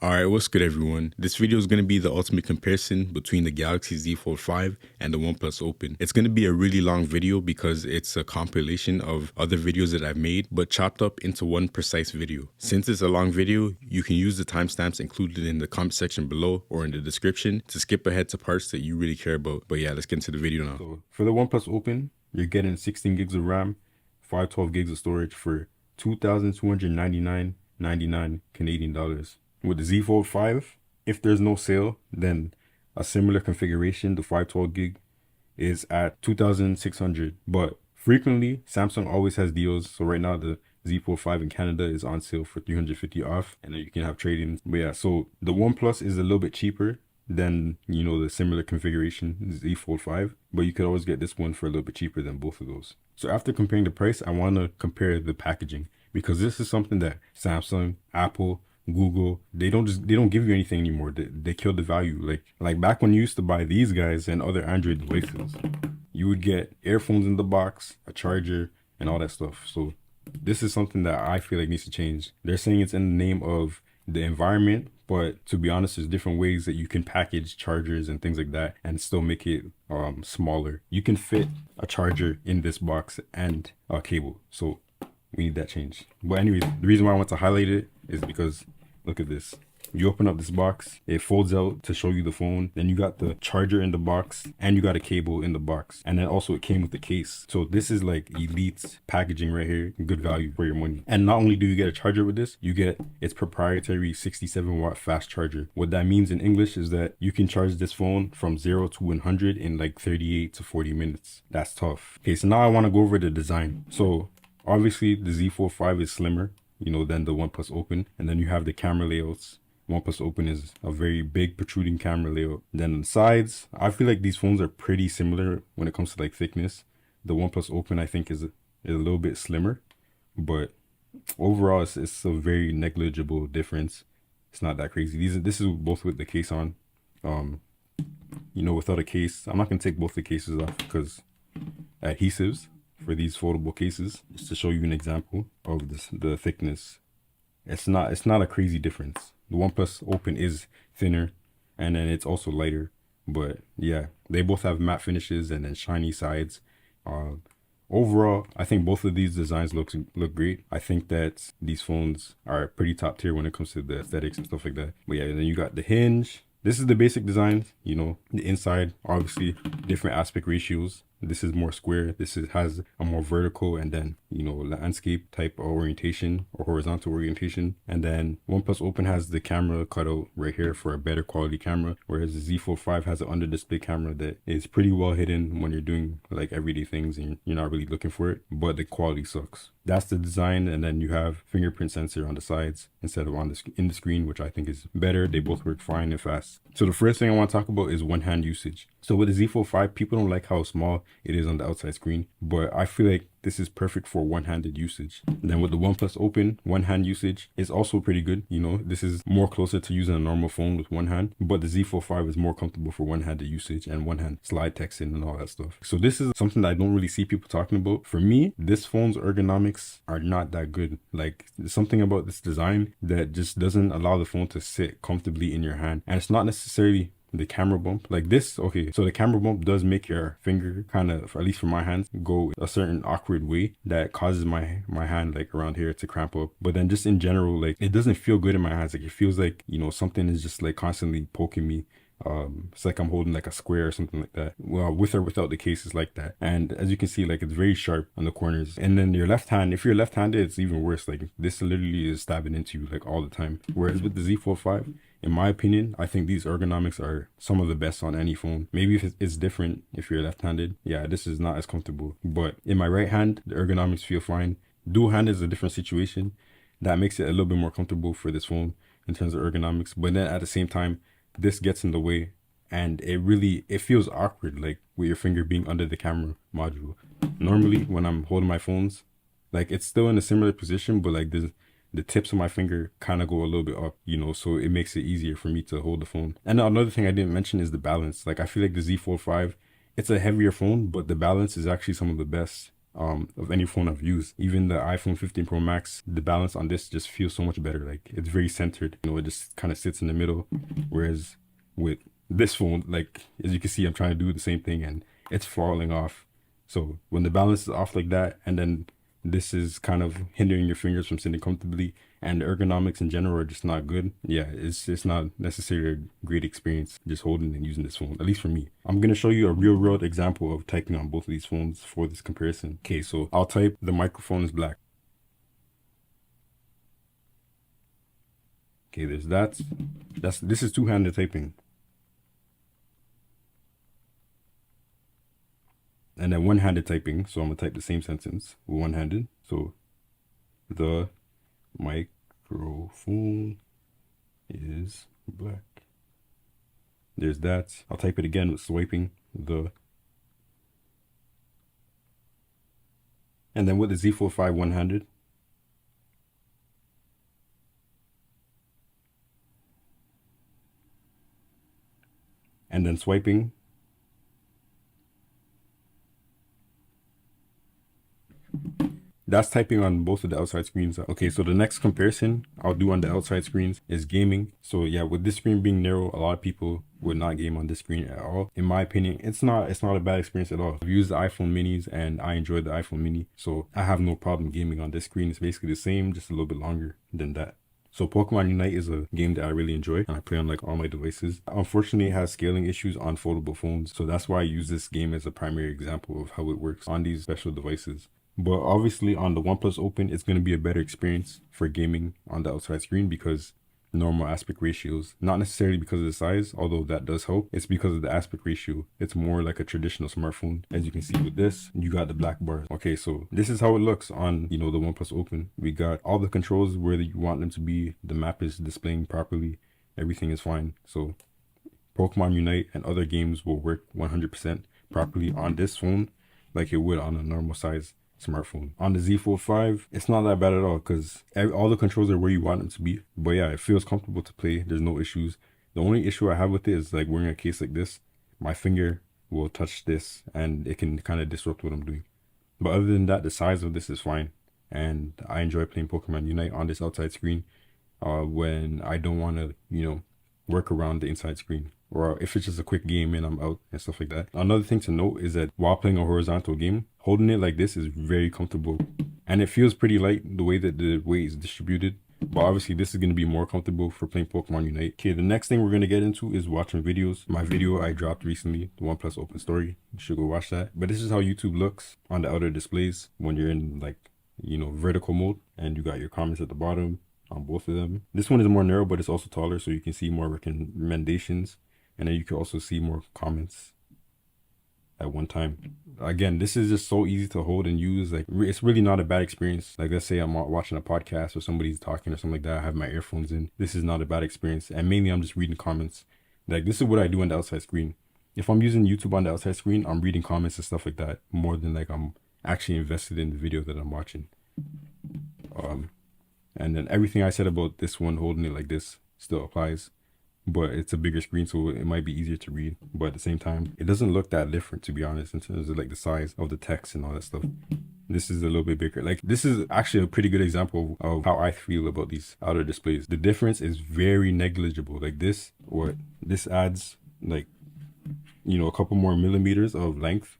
Alright, what's good everyone? This video is going to be the ultimate comparison between the Galaxy Z Fold 5 and the OnePlus Open. It's going to be a really long video because it's a compilation of other videos that I've made, but chopped up into one precise video. Since it's a long video, you can use the timestamps included in the comment section below or in the description to skip ahead to parts that you really care about. But yeah, let's get into the video now. So for the OnePlus Open, you're getting 16 gigs of RAM, 512 gigs of storage for $2,299.99 Canadian dollars. With the Z Fold 5, if there's no sale, then a similar configuration, the 512 gig, is at $2,600. But frequently, Samsung always has deals. So right now, the Z Fold 5 in Canada is on sale for $350 off, and then you can have trade-ins. But yeah, so the OnePlus is a little bit cheaper than, you know, the similar configuration Z Fold 5, but you could always get this one for a little bit cheaper than both of those. So after comparing the price, I want to compare the packaging, because this is something that Samsung, Apple, Google, they don't give you anything anymore. They kill the value. Like back when you used to buy these guys and other Android devices, you would get earphones in the box, a charger, and all that stuff. So this is something that I feel like needs to change. They're saying it's in the name of the environment, but to be honest, there's different ways that you can package chargers and things like that and still make it smaller. You can fit a charger in this box and a cable. So we need that change. But anyways, the reason why I want to highlight it is because look at this. You open up this box, it folds out to show you the phone. Then you got the charger in the box and you got a cable in the box. And then also it came with the case. So this is like elite packaging right here. Good value for your money. And not only do you get a charger with this, you get its proprietary 67-watt fast charger. What that means in English is that you can charge this phone from 0 to 100 in like 38 to 40 minutes. That's tough. Okay, so now I want to go over the design. So obviously the Z Fold 5 is slimmer, you know, than the OnePlus Open. And then you have the camera layouts. OnePlus Open is a very big protruding camera layout. Then on the sides, I feel like these phones are pretty similar when it comes to like thickness. The OnePlus Open I think is a little bit slimmer, but overall it's a very negligible difference. It's not that crazy. This is both with the case on. You know, without a case, I'm not gonna take both the cases off because adhesives for these foldable cases, just to show you an example of the thickness. It's not a crazy difference. The OnePlus Open is thinner and then it's also lighter, but yeah, they both have matte finishes and then shiny sides. Overall, I think both of these designs look great. I think that these phones are pretty top tier when it comes to the aesthetics and stuff like that. But yeah, then you got the hinge. This is the basic design, you know, the inside, obviously different aspect ratios. This is more square. This has a more vertical and then, you know, landscape type orientation or horizontal orientation. And then OnePlus Open has the camera cutout right here for a better quality camera, whereas the Z Fold 5 has an under display camera that is pretty well hidden when you're doing like everyday things and you're not really looking for it, but the quality sucks. That's the design. And then you have fingerprint sensor on the sides instead of in the screen, which I think is better. They both work fine and fast. So the first thing I want to talk about is one-hand usage. So with the Z Fold 5, people don't like how small it is on the outside screen, but I feel like this is perfect for one-handed usage. And then with the OnePlus Open, one-hand usage is also pretty good. You know, this is more closer to using a normal phone with one hand, but the Z Fold 5 is more comfortable for one-handed usage and one-hand slide texting and all that stuff. So this is something that I don't really see people talking about. For me, this phone's ergonomics are not that good. Like, there's something about this design that just doesn't allow the phone to sit comfortably in your hand. And it's not necessarily the camera bump like this. Okay, so the camera bump does make your finger kind of, at least for my hands, go a certain awkward way that causes my hand like around here to cramp up. But then just in general, like, it doesn't feel good in my hands. Like, it feels like, you know, something is just like constantly poking me. It's like I'm holding like a square or something like that. Well, with or without the case is like that. And as you can see, like, it's very sharp on the corners. And then your left hand, if you're left-handed, it's even worse. Like, this literally is stabbing into you like all the time. Whereas with the Z Fold 5, in my opinion, I think these ergonomics are some of the best on any phone. Maybe if it's different if you're left-handed. Yeah, this is not as comfortable. But in my right hand, the ergonomics feel fine. Dual-hand is a different situation. That makes it a little bit more comfortable for this phone in terms of ergonomics. But then at the same time, this gets in the way and it feels awkward, like with your finger being under the camera module. Normally when I'm holding my phones, like, it's still in a similar position, but like the tips of my finger kind of go a little bit up, you know, so it makes it easier for me to hold the phone. And another thing I didn't mention is the balance. Like, I feel like the Z Fold 5, it's a heavier phone, but the balance is actually some of the best of any phone I've used. Even the iPhone 15 Pro Max, the balance on this just feels so much better. Like it's very centered, you know, it just kind of sits in the middle. Whereas with this phone, like as you can see, I'm trying to do the same thing and it's falling off. So when the balance is off like that, and then this is kind of hindering your fingers from sitting comfortably, and the ergonomics in general are just not good. Yeah, it's not necessarily a great experience just holding and using this phone, at least for me. I'm gonna show you a real world example of typing on both of these phones for this comparison. Okay, so I'll type the microphone is black. Okay, there's that. This is two-handed typing. And then one-handed typing, so I'm gonna type the same sentence with one-handed. So the microphone is black. There's that. I'll type it again with swiping the. And then with the Z Fold 5 one-handed. And then swiping. That's typing on both of the outside screens. Okay, so the next comparison I'll do on the outside screens is gaming. So yeah, with this screen being narrow, a lot of people would not game on this screen at all. In my opinion, it's not a bad experience at all. I've used the iPhone minis and I enjoyed the iPhone mini, so I have no problem gaming on this screen. It's basically the same, just a little bit longer than that. So Pokemon Unite is a game that I really enjoy and I play on like all my devices. Unfortunately, it has scaling issues on foldable phones, so that's why I use this game as a primary example of how it works on these special devices. But obviously on the OnePlus Open, it's going to be a better experience for gaming on the outside screen because normal aspect ratios, not necessarily because of the size, although that does help. It's because of the aspect ratio. It's more like a traditional smartphone. As you can see with this, you got the black bars. Okay, so this is how it looks on, you know, the OnePlus Open. We got all the controls where you want them to be. The map is displaying properly. Everything is fine. So Pokemon Unite and other games will work 100% properly on this phone like it would on a normal size smartphone. On the Z Fold 5, it's not that bad at all because all the controls are where you want them to be. But yeah, it feels comfortable to play. There's no issues. The only issue I have with it is like wearing a case like this, my finger will touch this and it can kind of disrupt what I'm doing. But other than that, the size of this is fine. And I enjoy playing Pokemon Unite on this outside screen when I don't want to, you know, work around the inside screen, or if it's just a quick game and I'm out and stuff like that. Another thing to note is that while playing a horizontal game, holding it like this is very comfortable and it feels pretty light the way that the weight is distributed. But obviously this is going to be more comfortable for playing Pokemon Unite. Okay, the next thing we're going to get into is watching videos. My video I dropped recently, the OnePlus Open Story. You should go watch that. But this is how YouTube looks on the outer displays when you're in like, you know, vertical mode and you got your comments at the bottom on both of them. This one is more narrow, but it's also taller, so you can see more recommendations, and then you can also see more comments at one time. Again, this is just so easy to hold and use. Like it's really not a bad experience. Like let's say I'm watching a podcast or somebody's talking or something like that, I have my earphones in. This is not a bad experience, and mainly I'm just reading comments. Like this is what I do on the outside screen. If I'm using YouTube on the outside screen, I'm reading comments and stuff like that more than like I'm actually invested in the video that I'm watching. And then everything I said about this one holding it like this still applies, but it's a bigger screen, so it might be easier to read. But at the same time, it doesn't look that different, to be honest, in terms of like the size of the text and all that stuff. This is a little bit bigger. Like this is actually a pretty good example of how I feel about these outer displays. The difference is very negligible. Like this adds like, you know, a couple more millimeters of length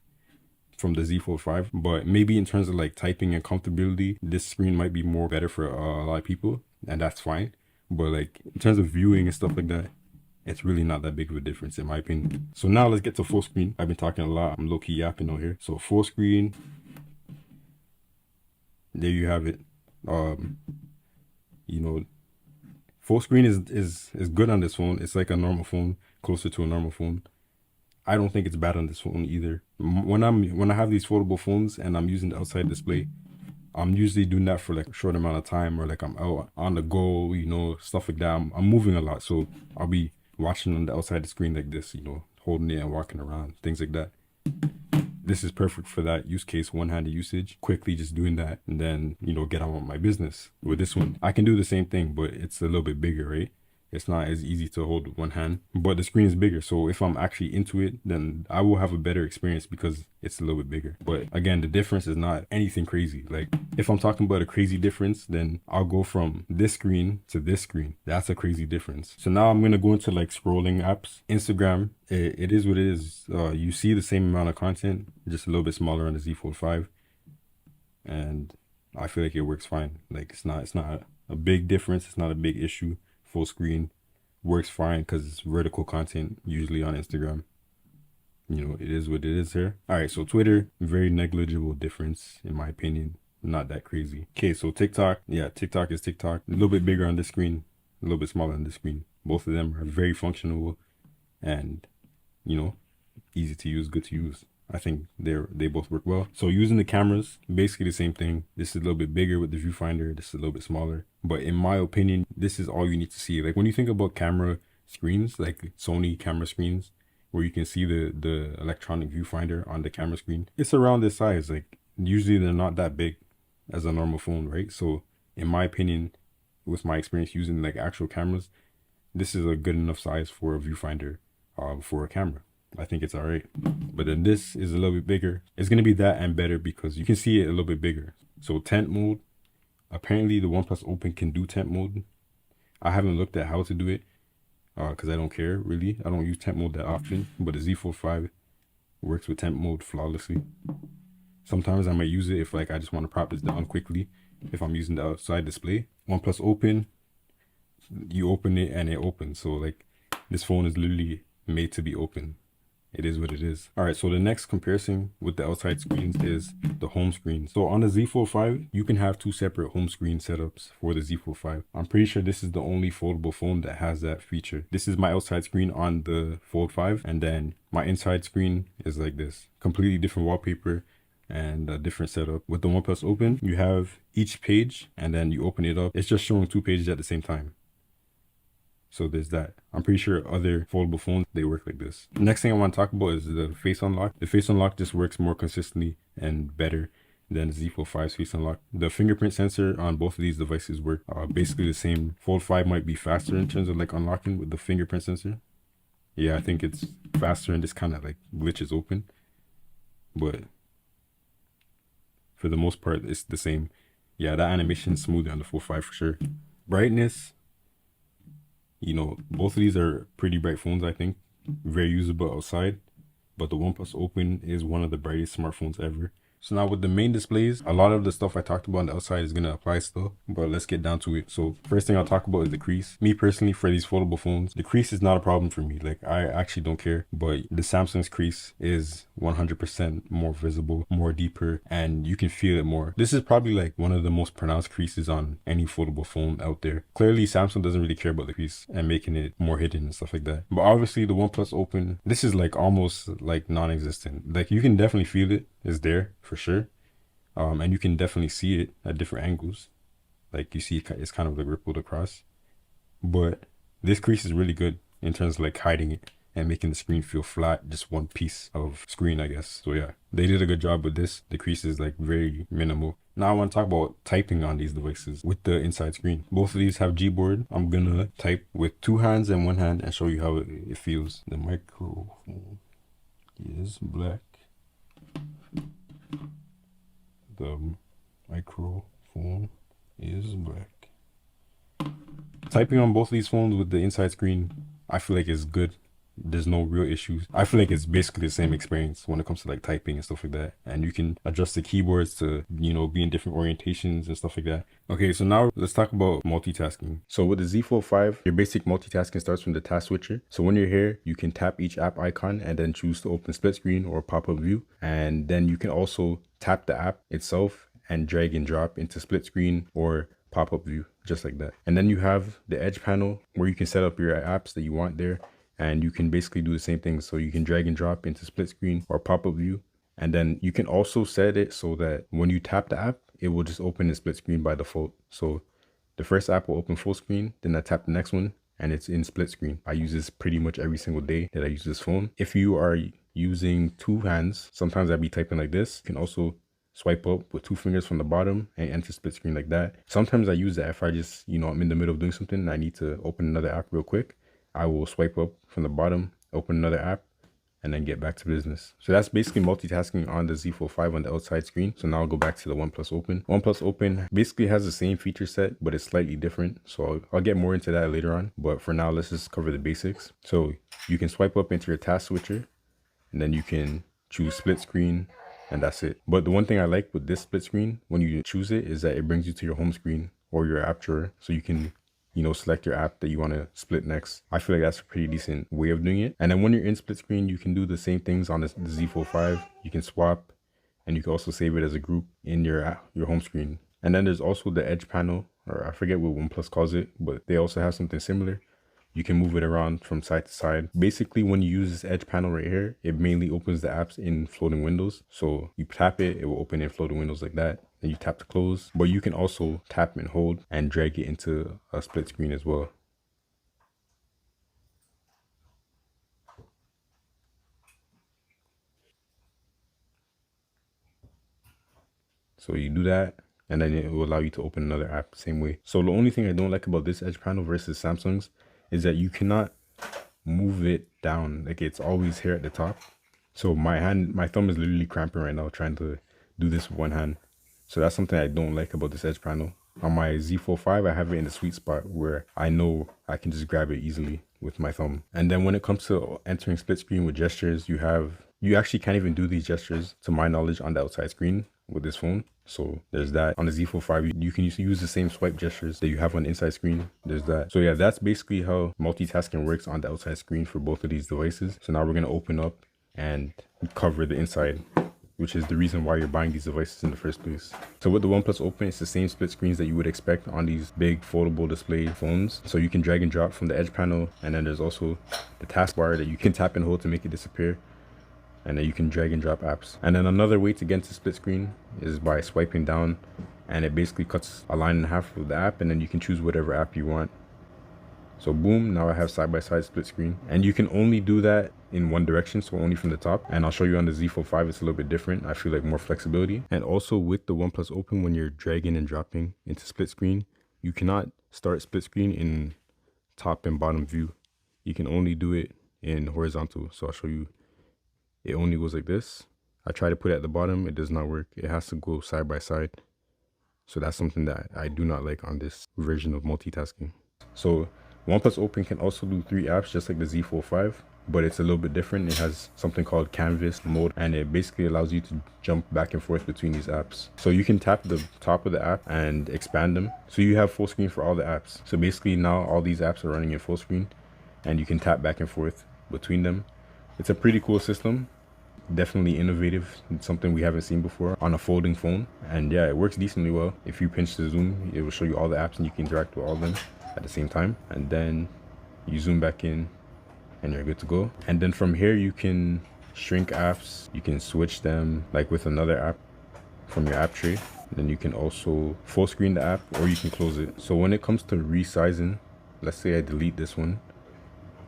from the Z Fold 5, but maybe in terms of like typing and comfortability, this screen might be more better for a lot of people, and that's fine. But like in terms of viewing and stuff like that, it's really not that big of a difference in my opinion. So now let's get to full screen. I've been talking a lot, I'm low-key yapping out here. So full screen, there you have it. You know, full screen is good on this phone. It's like a normal phone, closer to a normal phone. I don't think it's bad on this phone either. When I have these foldable phones and I'm using the outside display, I'm usually doing that for like a short amount of time, or like I'm out on the go, you know, stuff like that. I'm moving a lot, so I'll be watching on the outside the screen like this, you know, holding it and walking around, things like that. This is perfect for that use case, one-handed usage, quickly just doing that and then, you know, get on with my business. With this one, I can do the same thing, but it's a little bit bigger, right? It's not as easy to hold with one hand, but the screen is bigger. So if I'm actually into it, then I will have a better experience because it's a little bit bigger. But again, the difference is not anything crazy. Like if I'm talking about a crazy difference, then I'll go from this screen to this screen. That's a crazy difference. So now I'm going to go into like scrolling apps. Instagram, it is what it is. You see the same amount of content, just a little bit smaller on the Z Fold 5. And I feel like it works fine. Like it's not a big difference. It's not a big issue. Full screen works fine because it's vertical content usually on Instagram. You know, it is what it is here. All right, so Twitter, very negligible difference in my opinion. Not that crazy. Okay, so TikTok, yeah, TikTok is TikTok. A little bit bigger on this screen, a little bit smaller on this screen. Both of them are very functional and, you know, easy to use, good to use. I think they both work well. So using the cameras, basically the same thing. This is a little bit bigger with the viewfinder. This is a little bit smaller. But in my opinion, this is all you need to see. Like when you think about camera screens, like Sony camera screens, where you can see the electronic viewfinder on the camera screen, it's around this size. Like usually they're not that big as a normal phone, right? So in my opinion, with my experience using like actual cameras, this is a good enough size for a viewfinder for a camera. I think it's all right. But then this is a little bit bigger. It's going to be that and better because you can see it a little bit bigger. So tent mode, apparently the OnePlus Open can do tent mode. I haven't looked at how to do it because I don't care really. I don't use tent mode that often, but the Z Fold 5 works with tent mode flawlessly. Sometimes I might use it if like I just want to prop this down quickly if I'm using the outside display. OnePlus Open, you open it and it opens. So like this phone is literally made to be open. It is what it is. All right, so the next comparison with the outside screens is the home screen. So on the Z Fold 5, you can have two separate home screen setups for the Z Fold 5. I'm pretty sure this is the only foldable phone that has that feature. This is my outside screen on the Fold 5, and then my inside screen is like this. Completely different wallpaper and a different setup. With the OnePlus Open, you have each page, and then you open it up. It's just showing two pages at the same time. So there's that. I'm pretty sure other foldable phones, they work like this. Next thing I want to talk about is the face unlock. The face unlock just works more consistently and better than the Z Fold 5's face unlock. The fingerprint sensor on both of these devices work basically the same. Fold 5 might be faster in terms of like unlocking with the fingerprint sensor. Yeah, I think it's faster and this kind of like glitches open. But for the most part, it's the same. Yeah, that animation is smoother on the Fold 5 for sure. Brightness, you know, both of these are pretty bright phones, I think. Very usable outside. But the OnePlus Open is one of the brightest smartphones ever. So now with the main displays, a lot of the stuff I talked about on the outside is going to apply still. But let's get down to it. So first thing I'll talk about is the crease. Me personally, for these foldable phones, the crease is not a problem for me. Like I actually don't care. But the Samsung's crease is 100% more visible, more deeper, and you can feel it more. This is probably like one of the most pronounced creases on any foldable phone out there. Clearly, Samsung doesn't really care about the crease and making it more hidden and stuff like that. But obviously the OnePlus Open, this is like almost like non-existent. Like you can definitely feel it. It's there for sure. And you can definitely see it at different angles. Like you see it's kind of like rippled across. But this crease is really good in terms of like hiding it and making the screen feel flat, just one piece of screen, I guess. So yeah, they did a good job with this. The crease is like very minimal. Now I want to talk about typing on these devices with the inside screen. Both of these have Gboard. I'm gonna type with two hands and one hand and show you how it feels. The microphone is black. The microphone is black. Typing on both of these phones with the inside screen, I feel like it's good. There's no real issues. I feel like it's basically the same experience when it comes to like typing and stuff like that. And you can adjust the keyboards to, you know, be in different orientations and stuff like that. Okay, so now let's talk about multitasking. So with the Z Fold 5, your basic multitasking starts from the task switcher. So when you're here, you can tap each app icon and then choose to open split screen or pop-up view. And then you can also tap the app itself and drag and drop into split screen or pop-up view, just like that. And then you have the edge panel where you can set up your apps that you want there. And you can basically do the same thing. So you can drag and drop into split screen or pop-up view. And then you can also set it so that when you tap the app, it will just open in split screen by default. So the first app will open full screen, then I tap the next one and it's in split screen. I use this pretty much every single day that I use this phone. If you are using two hands, sometimes I'd be typing like this. You can also swipe up with 2 fingers from the bottom and enter split screen like that. Sometimes I use that if I just, you know, I'm in the middle of doing something and I need to open another app real quick. I will swipe up from the bottom, open another app, and then get back to business. So that's basically multitasking on the Z Fold 5 on the outside screen. So now I'll go back to the OnePlus Open. OnePlus Open basically has the same feature set, but it's slightly different. So I'll get more into that later on. But for now, let's just cover the basics. So you can swipe up into your task switcher, and then you can choose split screen, and that's it. But the one thing I like with this split screen, when you choose it, is that it brings you to your home screen or your app drawer. So you can, you know, select your app that you want to split next. I feel like that's a pretty decent way of doing it. And then when you're in split screen, you can do the same things on the Z Fold 5. You can swap, and you can also save it as a group in your home screen. And then there's also the edge panel, or I forget what OnePlus calls it, but they also have something similar. You can move it around from side to side. Basically, when you use this edge panel right here, it mainly opens the apps in floating windows. So you tap it, it will open in floating windows like that. Then you tap to close, but you can also tap and hold and drag it into a split screen as well. So you do that, and then it will allow you to open another app the same way. So the only thing I don't like about this edge panel versus Samsung's is that you cannot move it down. Like, it's always here at the top. So my thumb is literally cramping right now trying to do this with one hand. So that's something I don't like about this edge panel. On my Z Fold 5, I have it in the sweet spot where I know I can just grab it easily with my thumb. And then when it comes to entering split screen with gestures, you actually can't even do these gestures, to my knowledge, on the outside screen with this phone. So there's that. On the Z Fold 5, you can use the same swipe gestures that you have on the inside screen. There's that. So yeah, that's basically how multitasking works on the outside screen for both of these devices. So now we're going to open up and cover the inside, which is the reason why you're buying these devices in the first place. So with the OnePlus Open, it's the same split screens that you would expect on these big foldable display phones. So you can drag and drop from the edge panel, and then there's also the taskbar that you can tap and hold to make it disappear. And then you can drag and drop apps. And then another way to get into split screen is by swiping down, and it basically cuts a line in half with the app, and then you can choose whatever app you want. So boom, now I have side-by-side split screen. And you can only do that in one direction, so only from the top. And I'll show you on the Z Fold 5, it's a little bit different. I feel like more flexibility. And also with the OnePlus Open, when you're dragging and dropping into split screen, you cannot start split screen in top and bottom view. You can only do it in horizontal. So I'll show you. It only goes like this. I try to put it at the bottom, it does not work. It has to go side by side. So that's something that I do not like on this version of multitasking. So OnePlus Open can also do 3 apps just like the Z Fold 5, but it's a little bit different. It has something called canvas mode, and it basically allows you to jump back and forth between these apps. So you can tap the top of the app and expand them. So you have full screen for all the apps. So basically now all these apps are running in full screen, and you can tap back and forth between them. It's a pretty cool system. Definitely innovative. It's something we haven't seen before on a folding phone. And yeah, it works decently well. If you pinch the zoom, it will show you all the apps and you can interact with all of them at the same time. And then you zoom back in and you're good to go. And then from here, you can shrink apps. You can switch them like with another app from your app tray. Then you can also full screen the app, or you can close it. So when it comes to resizing, let's say I delete this one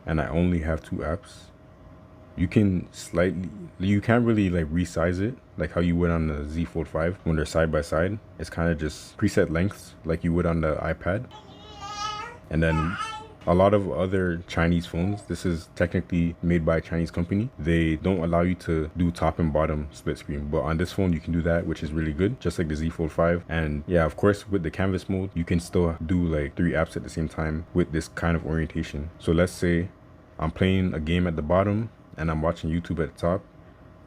and I only have 2 apps. You can't really like resize it like how you would on the Z Fold 5 when they're side by side. It's kind of just preset lengths like you would on the iPad. And then a lot of other Chinese phones, this is technically made by a Chinese company, they don't allow you to do top and bottom split screen, but on this phone you can do that, which is really good, just like the Z Fold 5. And yeah, of course with the canvas mode, you can still do like 3 apps at the same time with this kind of orientation. So let's say I'm playing a game at the bottom and I'm watching YouTube at the top,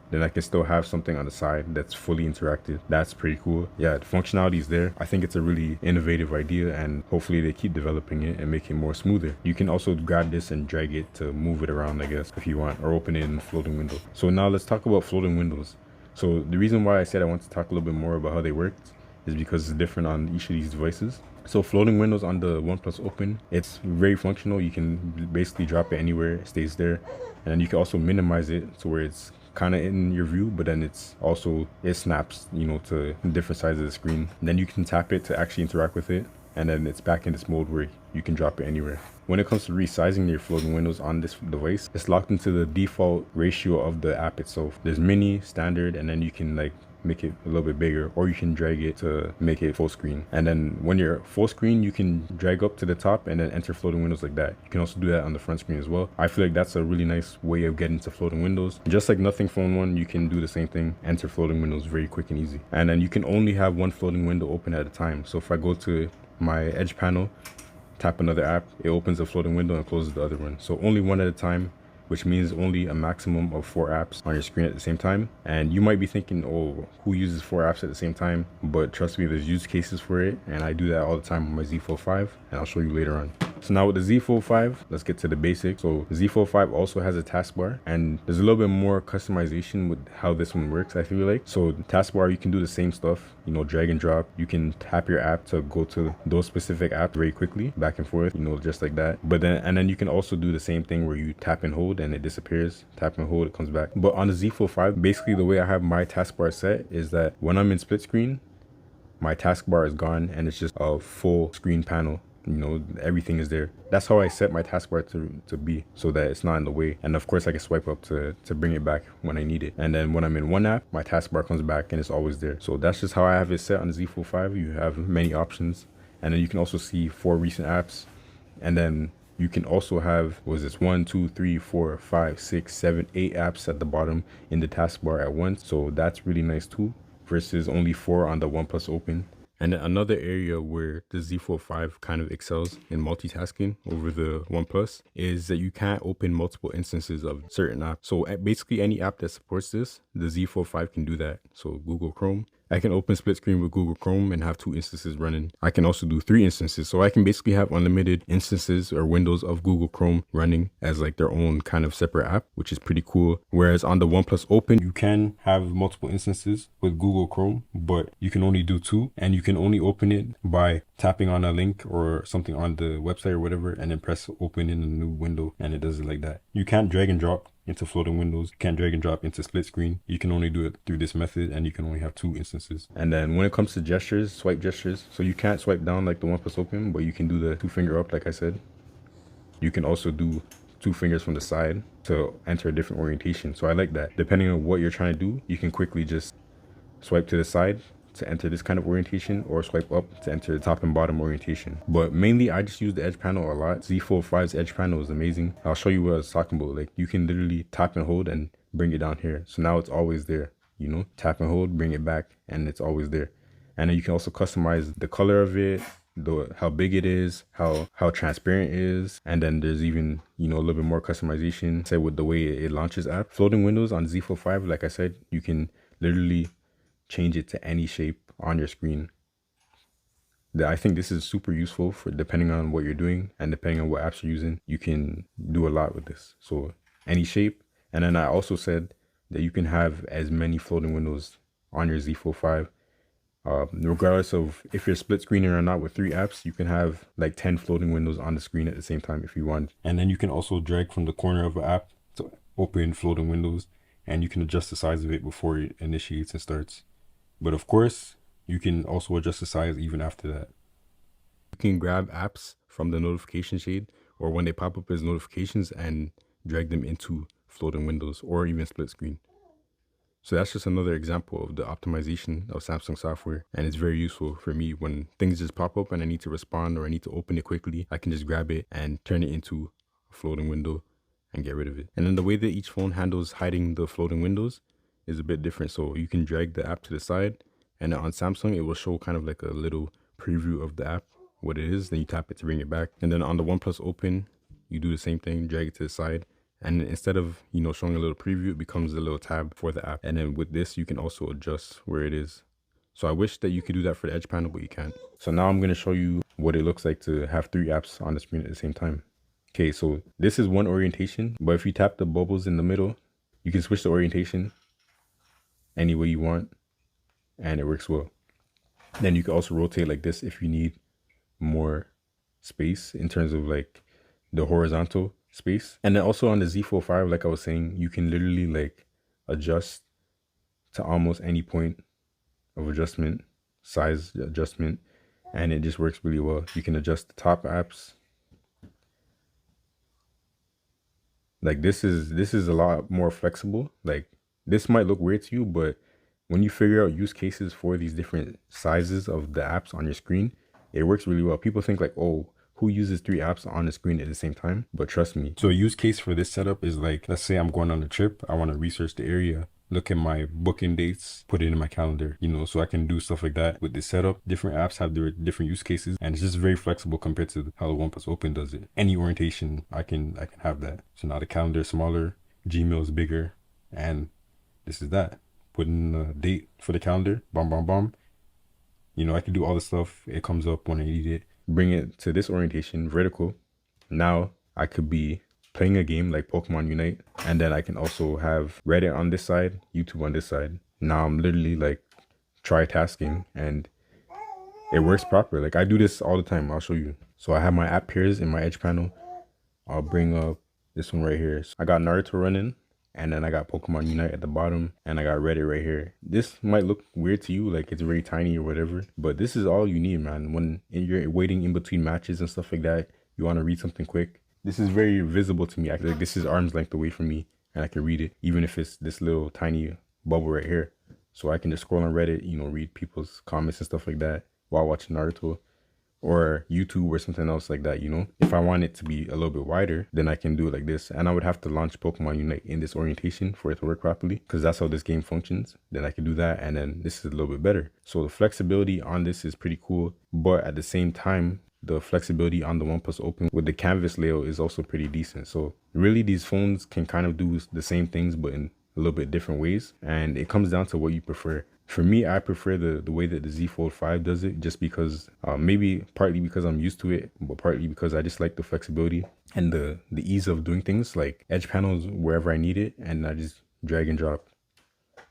then I can still have something on the side that's fully interactive. That's pretty cool. Yeah, the functionality is there. I think it's a really innovative idea, and hopefully they keep developing it and make it more smoother. You can also grab this and drag it to move it around, I guess, if you want, or open it in a floating window. So now let's talk about floating windows. So the reason why I said I want to talk a little bit more about how they work is because it's different on each of these devices. So floating windows on the OnePlus Open, it's very functional. You can basically drop it anywhere, it stays there. And then you can also minimize it to where it's kind of in your view, but then it snaps, you know, to different sides of the screen. And then you can tap it to actually interact with it, and then it's back in this mode where you can drop it anywhere. When it comes to resizing your floating windows on this device, it's locked into the default ratio of the app itself. There's mini, standard, and then you can like make it a little bit bigger, or you can drag it to make it full screen. And then when you're full screen, you can drag up to the top and then enter floating windows like that. You can also do that on the front screen as well. I feel like that's a really nice way of getting to floating windows. Just like Nothing Phone 1, you can do the same thing, enter floating windows very quick and easy. And then you can only have one floating window open at a time. So if I go to my Edge panel, tap another app, it opens a floating window and closes the other one. So only one at a time, which means only a maximum of 4 apps on your screen at the same time. And you might be thinking, oh, who uses 4 apps at the same time? But trust me, there's use cases for it, and I do that all the time on my Z Fold 5, and I'll show you later on. So now with the Z Fold 5, let's get to the basics. So Z Fold 5 also has a taskbar, and there's a little bit more customization with how this one works, I feel like. So the taskbar, you can do the same stuff, you know, drag and drop. You can tap your app to go to those specific apps very quickly, back and forth, you know, just like that. But then you can also do the same thing where you tap and hold and it disappears, tap and hold, it comes back. But on the Z Fold 5, basically the way I have my taskbar set is that when I'm in split screen, my taskbar is gone and it's just a full screen panel. You know, everything is there. That's how I set my taskbar to be, so that it's not in the way. And of course I can swipe up to bring it back when I need it. And then when I'm in one app, my taskbar comes back and it's always there. So that's just how I have it set on the Z Fold 5. You have many options, and then you can also see 4 recent apps. And then you can also have, was this 1, 2, 3, 4, 5, 6, 7, 8 apps at the bottom in the taskbar at once. So that's really nice too, versus only 4 on the OnePlus Open. And then another area where the Z Fold 5 kind of excels in multitasking over the OnePlus is that you can't open multiple instances of certain apps. So basically any app that supports this, the Z Fold 5 can do that. So Google Chrome, I can open split screen with Google Chrome and have 2 instances running. I can also do 3 instances. So I can basically have unlimited instances or windows of Google Chrome running as like their own kind of separate app, which is pretty cool. Whereas on the OnePlus Open, you can have multiple instances with Google Chrome, but you can only do 2, and you can only open it by tapping on a link or something on the website or whatever, and then press open in a new window, and it does it like that. You can't drag and drop into floating windows. You can't drag and drop into split screen. You can only do it through this method, and you can only have 2 instances. And then when it comes to gestures, swipe gestures, so you can't swipe down like the OnePlus Open, but you can do the 2 finger up like I said. You can also do 2 fingers from the side to enter a different orientation. So I like that. Depending on what you're trying to do, you can quickly just swipe to the side to enter this kind of orientation, or swipe up to enter the top and bottom orientation. But mainly I just use the Edge panel a lot. Z Fold 5's Edge panel is amazing. I'll show you what I was talking about. Like, you can literally tap and hold and bring it down here. So now it's always there, you know, tap and hold, bring it back, and it's always there. And then you can also customize the color of it, how big it is, how transparent it is. And then there's even, you know, a little bit more customization, say with the way it launches app. Floating windows on Z Fold 5, like I said, you can literally change it to any shape on your screen. I think this is super useful for depending on what you're doing and depending on what apps you're using. You can do a lot with this. So any shape. And then I also said that you can have as many floating windows on your Z Fold 5. Regardless of if you're split screening or not with 3 apps, you can have like 10 floating windows on the screen at the same time if you want. And then you can also drag from the corner of an app to open floating windows, and you can adjust the size of it before it initiates and starts. But of course, you can also adjust the size even after that. You can grab apps from the notification shade or when they pop up as notifications and drag them into floating windows or even split screen. So that's just another example of the optimization of Samsung software, and it's very useful for me when things just pop up and I need to respond or I need to open it quickly. I can just grab it and turn it into a floating window and get rid of it. And then the way that each phone handles hiding the floating windows is a bit different. So you can drag the app to the side, and on Samsung it will show kind of like a little preview of the app, what it is, then you tap it to bring it back. And then on the OnePlus Open, you do the same thing, drag it to the side, and instead of, you know, showing a little preview, it becomes a little tab for the app. And then with this, you can also adjust where it is. So I wish that you could do that for the Edge panel, but you can't. So now I'm going to show you what it looks like to have 3 apps on the screen at the same time. Okay, so this is one orientation, but if you tap the bubbles in the middle, you can switch the orientation any way you want, and it works well. Then you can also rotate like this if you need more space in terms of like the horizontal space. And then also on the Z Fold 5, like I was saying, you can literally like adjust to almost any point of adjustment, size adjustment, and it just works really well. You can adjust the top apps. Like this is a lot more flexible. Like this might look weird to you, but when you figure out use cases for these different sizes of the apps on your screen, it works really well. People think like, oh, who uses 3 apps on the screen at the same time? But trust me. So a use case for this setup is like, let's say I'm going on a trip. I want to research the area, look at my booking dates, put it in my calendar, you know, so I can do stuff like that with this setup. Different apps have their different use cases, and it's just very flexible compared to how the OnePlus Open does it. Any orientation, I can have that. So now the calendar is smaller, Gmail is bigger, and this is that. Put in a date for the calendar, bam, bam, bam. You know, I can do all the stuff. It comes up when I need it. Bring it to this orientation, vertical. Now I could be playing a game like Pokemon Unite, and then I can also have Reddit on this side, YouTube on this side. Now I'm literally like tritasking, and it works proper. Like I do this all the time. I'll show you. So I have my app pairs in my edge panel. I'll bring up this one right here. So I got Naruto running, and then I got Pokemon Unite at the bottom, and I got Reddit right here. This might look weird to you, like it's very tiny or whatever, but this is all you need, man. When you're waiting in between matches and stuff like that, you want to read something quick. This is very visible to me. I feel like this is arm's length away from me, and I can read it, even if it's this little tiny bubble right here. So I can just scroll on Reddit, you know, read people's comments and stuff like that while watching Naruto, or YouTube or something else like that, you know. If I want it to be a little bit wider, then I can do it like this, and I would have to launch Pokemon Unite in this orientation for it to work properly, because that's how this game functions. Then I can do that, and then this is a little bit better. So the flexibility on this is pretty cool, but at the same time, the flexibility on the OnePlus Open with the canvas layout is also pretty decent. So really these phones can kind of do the same things, but in a little bit different ways, and it comes down to what you prefer. For me, I prefer the way that the Z Fold 5 does it, just because maybe partly because I'm used to it, but partly because I just like the flexibility and the ease of doing things, like edge panels wherever I need it, and I just drag and drop,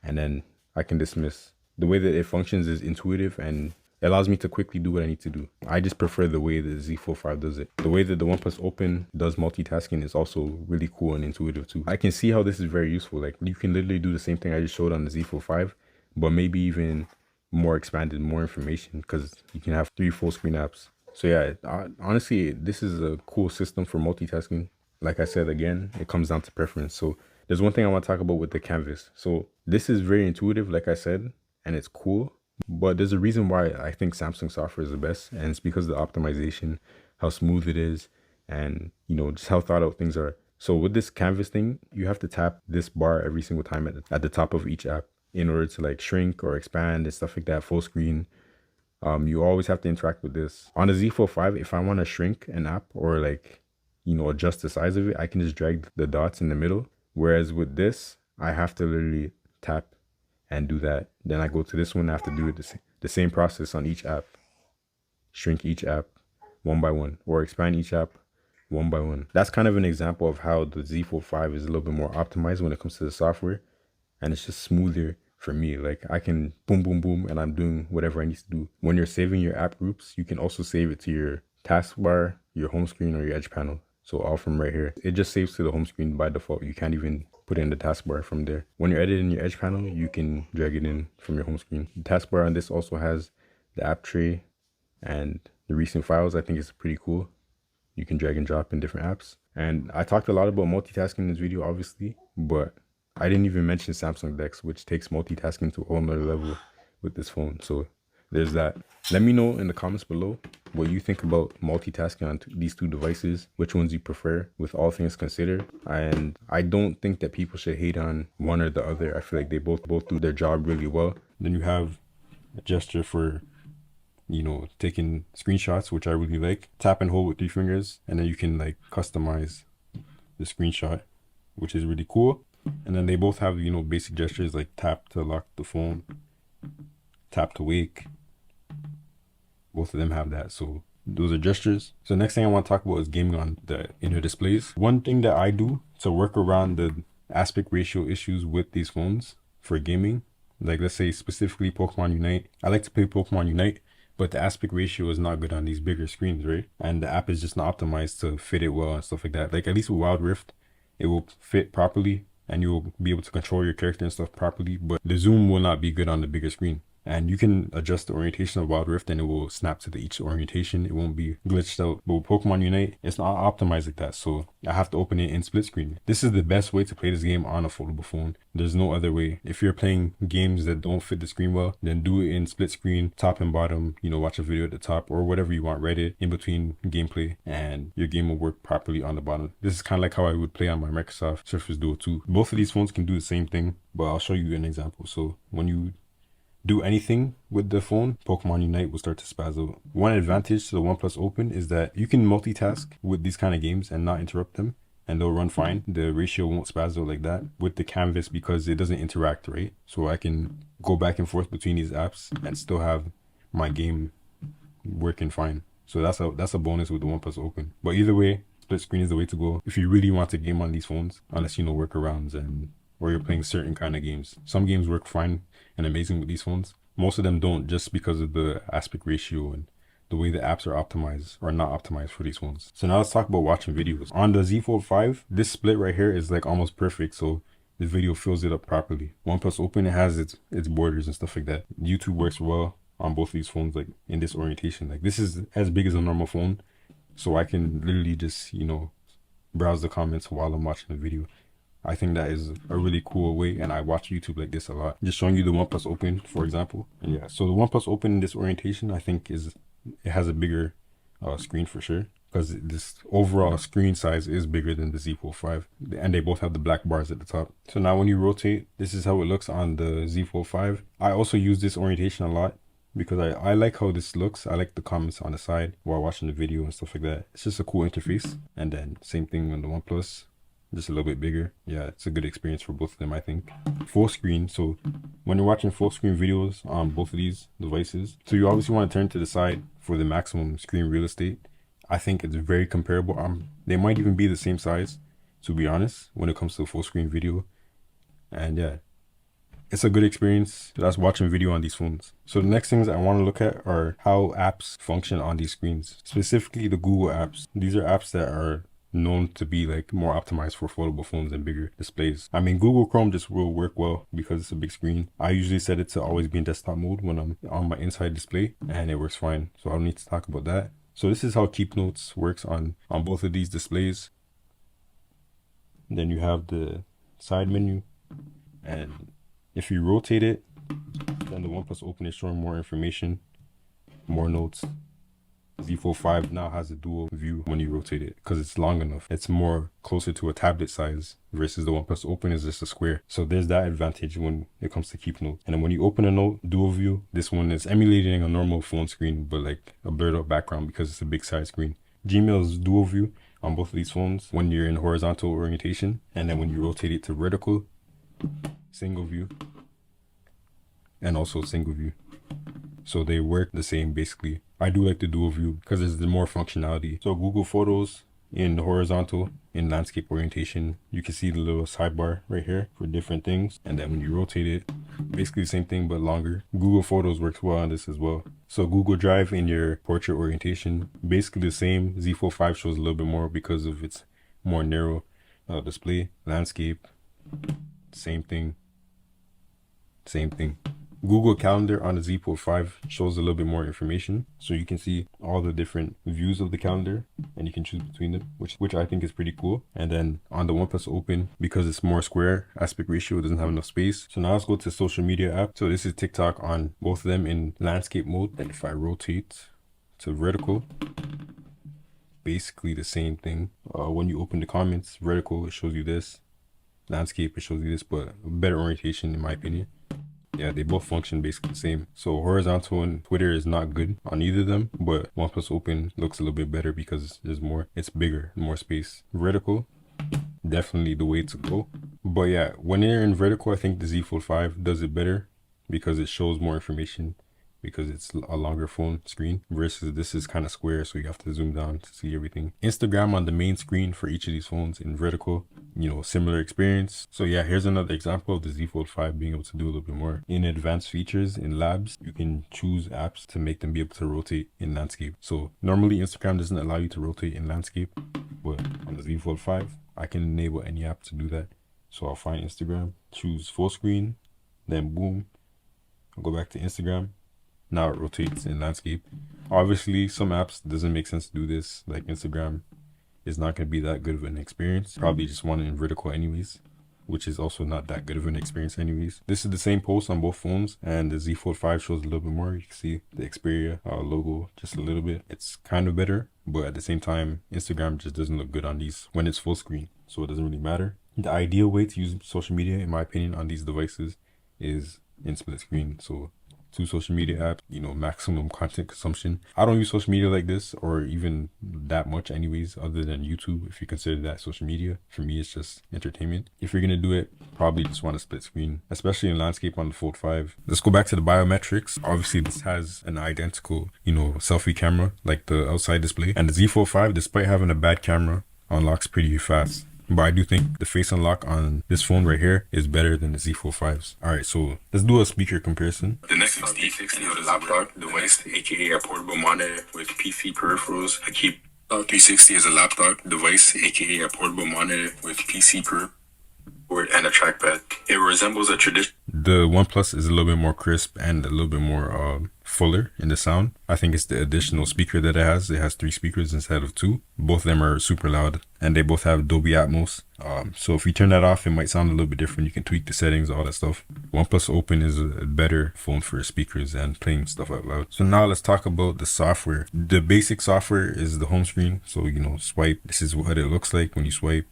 and then I can dismiss. The way that it functions is intuitive, and it allows me to quickly do what I need to do. I just prefer the way that the Z Fold 5 does it. The way that the OnePlus Open does multitasking is also really cool and intuitive too. I can see how this is very useful. Like you can literally do the same thing I just showed on the Z Fold 5, but maybe even more expanded, more information, because you can have 3 full screen apps. So yeah, honestly, this is a cool system for multitasking. Like I said, again, it comes down to preference. So there's one thing I want to talk about with the canvas. So this is very intuitive, like I said, and it's cool. But there's a reason why I think Samsung software is the best, and it's because of the optimization, how smooth it is, and you know, just how thought out things are. So with this canvas thing, you have to tap this bar every single time at the top of each app in order to like shrink or expand and stuff like that, full screen. You always have to interact with this. On the Z Fold 5, if I want to shrink an app or like, you know, adjust the size of it, I can just drag the dots in the middle. Whereas with this, I have to literally tap and do that. Then I go to this one, I have to do it the same process on each app. Shrink each app one by one, or expand each app one by one. That's kind of an example of how the Z Fold 5 is a little bit more optimized when it comes to the software, and it's just smoother for me. Like I can boom, boom, boom, and I'm doing whatever I need to do. When you're saving your app groups, you can also save it to your taskbar, your home screen, or your edge panel. So all from right here. It just saves to the home screen by default. You can't even put in the taskbar from there. When you're editing your edge panel, you can drag it in from your home screen. The taskbar on this also has the app tray and the recent files. I think it's pretty cool. You can drag and drop in different apps. And I talked a lot about multitasking in this video, obviously, but I didn't even mention Samsung Dex, which takes multitasking to a whole nother level with this phone. So there's that. Let me know in the comments below what you think about multitasking on these 2 devices, which ones you prefer with all things considered. And I don't think that people should hate on one or the other. I feel like they both do their job really well. Then you have a gesture for, you know, taking screenshots, which I really like. Tap and hold with 3 fingers, and then you can like customize the screenshot, which is really cool. And then they both have, you know, basic gestures like tap to lock the phone, tap to wake. Both of them have that. So those are gestures. So next thing I want to talk about is gaming on the inner displays. One thing that I do to work around the aspect ratio issues with these phones for gaming, like let's say specifically Pokemon Unite. I like to play Pokemon Unite, but the aspect ratio is not good on these bigger screens, right? And the app is just not optimized to fit it well and stuff like that. Like at least with Wild Rift, it will fit properly and you'll be able to control your character and stuff properly, but the zoom will not be good on the bigger screen. And you can adjust the orientation of Wild Rift and it will snap to each orientation. It won't be glitched out. But with Pokemon Unite, it's not optimized like that. So I have to open it in split screen. This is the best way to play this game on a foldable phone. There's no other way. If you're playing games that don't fit the screen well, then do it in split screen, top and bottom, you know, watch a video at the top or whatever you want, Reddit in between gameplay, and your game will work properly on the bottom. This is kind of like how I would play on my Microsoft Surface Duo 2. Both of these phones can do the same thing, but I'll show you an example. So when you do anything with the phone, Pokemon Unite will start to spaz out. One advantage to the OnePlus Open is that you can multitask with these kind of games and not interrupt them, and they'll run fine. The ratio won't spaz out like that with the canvas because it doesn't interact, right? So I can go back and forth between these apps and still have my game working fine. So that's a bonus with the OnePlus Open. But either way, split screen is the way to go if you really want to game on these phones, unless you know workarounds and or you're playing certain kind of games. Some games work fine and amazing with these phones. Most of them don't, just because of the aspect ratio and the way the apps are optimized or not optimized for these phones. So now let's talk about watching videos. On the Z Fold 5, this split right here is like almost perfect, so the video fills it up properly. OnePlus Open, it has its borders and stuff like that. YouTube works well on both these phones, like in this orientation. Like this is as big as a normal phone, so I can literally just, you know, browse the comments while I'm watching the video. I think that is a really cool way, and I watch YouTube like this a lot. Just showing you the OnePlus Open, for example. And yeah, so the OnePlus Open in this orientation, I think it has a bigger screen for sure, because this overall screen size is bigger than the Z Fold 5, and they both have the black bars at the top. So now when you rotate, this is how it looks on the Z Fold 5. I also use this orientation a lot because I like how this looks. I like the comments on the side while watching the video and stuff like that. It's just a cool interface. And then same thing on the OnePlus, just a little bit bigger. Yeah, it's a good experience for both of them, I think. Full screen, so when you're watching full screen videos on both of these devices, so you obviously want to turn to the side for the maximum screen real estate. I think it's very comparable. They might even be the same size, to be honest, when it comes to full screen video. And yeah, it's a good experience. That's watching video on these phones. So the next things I want to look at are how apps function on these screens, specifically the Google apps. These are apps that are known to be like more optimized for foldable phones and bigger displays. I mean, Google Chrome just will work well because it's a big screen. I usually set it to always be in desktop mode when I'm on my inside display, and it works fine. So I don't need to talk about that. So this is how Keep Notes works on both of these displays. Then you have the side menu, and if you rotate it, then the OnePlus Open is showing more information, more notes. Z Fold 5 now has a dual view when you rotate it because it's long enough. It's more closer to a tablet size versus the OnePlus Open is just a square. So there's that advantage when it comes to Keep Note. And then when you open a note, dual view, this one is emulating a normal phone screen, but like a blurred out background because it's a big size screen. Gmail is dual view on both of these phones when you're in horizontal orientation. And then when you rotate it to vertical, single view, and also single view. So they work the same basically. I do like the dual view because there's more functionality. So Google Photos in the horizontal, in landscape orientation, you can see the little sidebar right here for different things. And then when you rotate it, basically the same thing but longer. Google Photos works well on this as well. So Google Drive in your portrait orientation, basically the same. Z Fold 5 shows a little bit more because of its more narrow display. Landscape, same thing. Google Calendar on the Z Fold 5 shows a little bit more information, so you can see all the different views of the calendar and you can choose between them, which I think is pretty cool. And then on the OnePlus Open, because it's more square aspect ratio, it doesn't have enough space. So now let's go to social media app. So this is TikTok on both of them in landscape mode. And if I rotate to vertical, basically the same thing. When you open the comments, vertical, it shows you this. Landscape, it shows you this, but a better orientation in my opinion. Yeah, they both function basically the same. So horizontal and Twitter is not good on either of them, but OnePlus Open looks a little bit better because there's more, it's bigger, more space. Vertical, definitely the way to go. But yeah, when you're in vertical, I think the Z Fold 5 does it better because it shows more information, because it's a longer phone screen versus this is kind of square, so you have to zoom down to see everything. Instagram on the main screen for each of these phones in vertical, you know, similar experience. So yeah, here's another example of the Z Fold 5 being able to do a little bit more. In advanced features, in labs, you can choose apps to make them be able to rotate in landscape. So normally Instagram doesn't allow you to rotate in landscape, but on the Z Fold 5, I can enable any app to do that. So I'll find Instagram, choose full screen, then boom, I'll go back to Instagram. Now it rotates in landscape. Obviously, some apps doesn't make sense to do this. Like Instagram is not going to be that good of an experience. Probably just want it in vertical anyways, which is also not that good of an experience anyways. This is the same post on both phones, and the Z Fold 5 shows a little bit more. You can see the Xperia logo just a little bit. It's kind of better, but at the same time, Instagram just doesn't look good on these when it's full screen, so it doesn't really matter. The ideal way to use social media, in my opinion, on these devices is in split screen. So 2 social media apps, you know, maximum content consumption. I don't use social media like this, or even that much anyways, other than YouTube, if you consider that social media. For me, it's just entertainment. If you're gonna do it, probably just want a split screen, especially in landscape on the Fold 5. Let's go back to the biometrics. Obviously, this has an identical, you know, selfie camera, like the outside display. And the Z Fold 5, despite having a bad camera, unlocks pretty fast. But I do think the face unlock on this phone right here is better than the Z Fold 5s. Alright, so let's do a speaker comparison. The next 360 is a laptop device, aka a portable monitor with PC peripherals. I keep 360 is a laptop device, aka a portable monitor with PC peripherals and a trackpad. It resembles a traditional. The OnePlus is a little bit more crisp and a little bit more fuller in the sound. I think it's the additional speaker that it has. It has 3 speakers instead of 2. Both of them are super loud, and they both have Dolby Atmos. So if you turn that off, it might sound a little bit different. You can tweak the settings, all that stuff. OnePlus Open is a better phone for speakers and playing stuff out loud. So now let's talk about the software. The basic software is the home screen. So, you know, swipe. This is what it looks like when you swipe.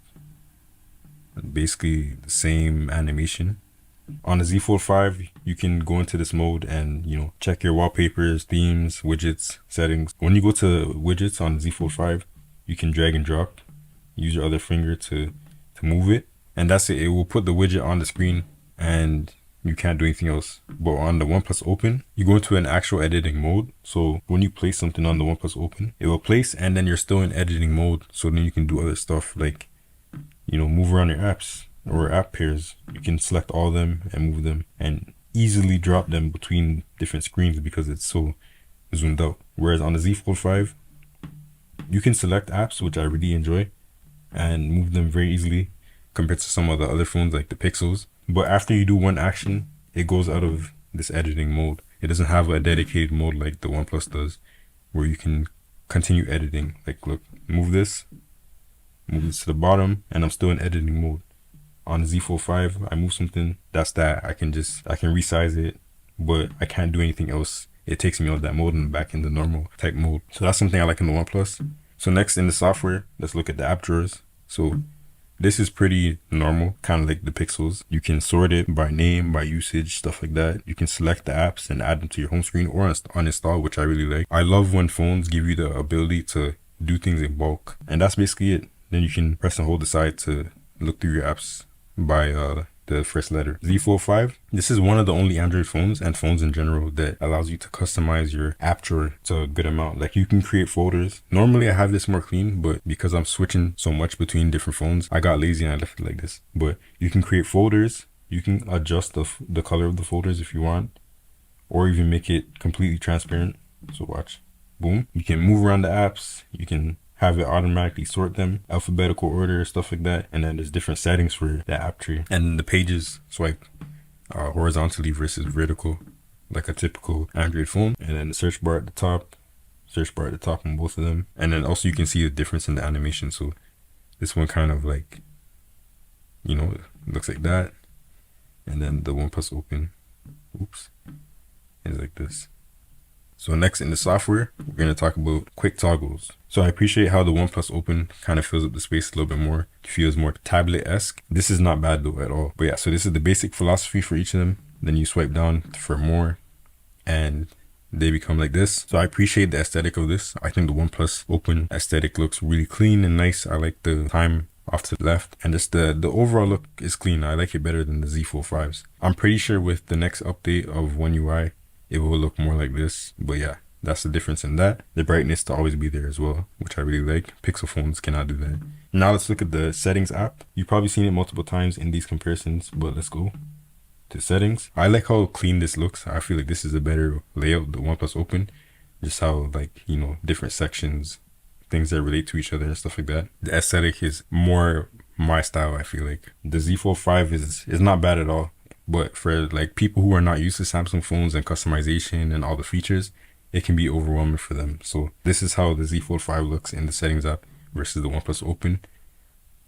Basically the same animation. On the Z Fold 5, you can go into this mode and, you know, check your wallpapers, themes, widgets, settings. When you go to widgets on the Z Fold 5, you can drag and drop. Use your other finger to move it, and that's it. It will put the widget on the screen and you can't do anything else. But on the OnePlus Open, you go into an actual editing mode. So when you place something on the OnePlus Open, it will place, and then you're still in editing mode. So then you can do other stuff like, you know, move around your apps or app pairs. You can select all of them and move them and easily drop them between different screens because it's so zoomed out. Whereas on the Z Fold 5, you can select apps, which I really enjoy, and move them very easily compared to some of the other phones like the Pixels. But after you do one action, it goes out of this editing mode. It doesn't have a dedicated mode like the OnePlus does, where you can continue editing. Like, look, move this to the bottom, and I'm still in editing mode. On the Z Fold 5, I move something, that's that. I can resize it, but I can't do anything else. It takes me out of that mode and back in the normal type mode. So that's something I like in the OnePlus. So next in the software, let's look at the app drawers. So this is pretty normal, kind of like the Pixels. You can sort it by name, by usage, stuff like that. You can select the apps and add them to your home screen or uninstall, which I really like. I love when phones give you the ability to do things in bulk. And that's basically it. Then you can press and hold the side to look through your apps by the first letter. Z Fold 5, this is one of the only Android phones and phones in general that allows you to customize your app drawer to a good amount. Like, you can create folders. Normally I have this more clean, but because I'm switching so much between different phones, I got lazy and I left it like this. But you can create folders. You can adjust the color of the folders if you want, or even make it completely transparent. So watch, boom. You can move around the apps. You can have it automatically sort them, alphabetical order, stuff like that. And then there's different settings for the app tree. And the pages swipe horizontally versus vertical, like a typical Android phone. And then the search bar at the top on both of them. And then also you can see the difference in the animation. So this one kind of like, you know, it looks like that. And then the OnePlus Open, oops, is like this. So next in the software, we're going to talk about quick toggles. So I appreciate how the OnePlus Open kind of fills up the space a little bit more. It feels more tablet-esque. This is not bad though at all. But yeah, so this is the basic philosophy for each of them. Then you swipe down for more and they become like this. So I appreciate the aesthetic of this. I think the OnePlus Open aesthetic looks really clean and nice. I like the time off to the left, and just the overall look is clean. I like it better than the Z Fold 5s. I'm pretty sure with the next update of One UI, it will look more like this. But yeah, that's the difference in that. The brightness to always be there as well, which I really like. Pixel phones cannot do that. Now let's look at the settings app. You've probably seen it multiple times in these comparisons, but let's go to settings. I like how clean this looks. I feel like this is a better layout, the OnePlus Open. Just how, like, you know, different sections, things that relate to each other and stuff like that. The aesthetic is more my style, I feel like. The Z Fold 5 is not bad at all, but for like people who are not used to Samsung phones and customization and all the features, it can be overwhelming for them. So this is how the Z Fold 5 looks in the settings app versus the OnePlus Open.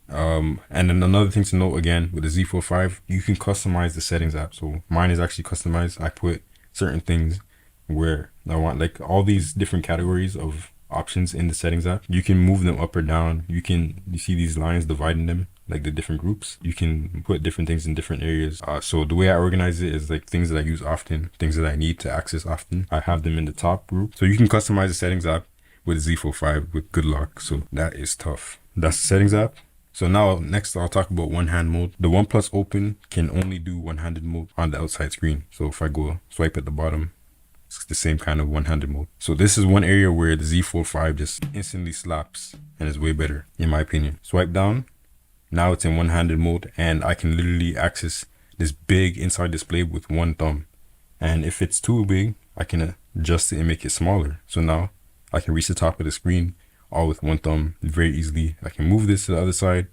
And then another thing to note again with the Z Fold 5, you can customize the settings app. So mine is actually customized. I put certain things where I want, like all these different categories of options in the settings app. You can move them up or down. You see these lines dividing them, like the different groups. You can put different things in different areas. So the way I organize it is like things that I use often, things that I need to access often. I have them in the top group. So you can customize the settings app with Z Fold 5 with good luck. So that is tough. That's the settings app. So now next I'll talk about one-hand mode. The OnePlus Open can only do one-handed mode on the outside screen. So if I go swipe at the bottom, it's the same kind of one-handed mode. So this is one area where the Z Fold 5 just instantly slaps and is way better in my opinion. Swipe down, now it's in one-handed mode and I can literally access this big inside display with one thumb. And if it's too big, I can adjust it and make it smaller. So now I can reach the top of the screen all with one thumb very easily. I can move this to the other side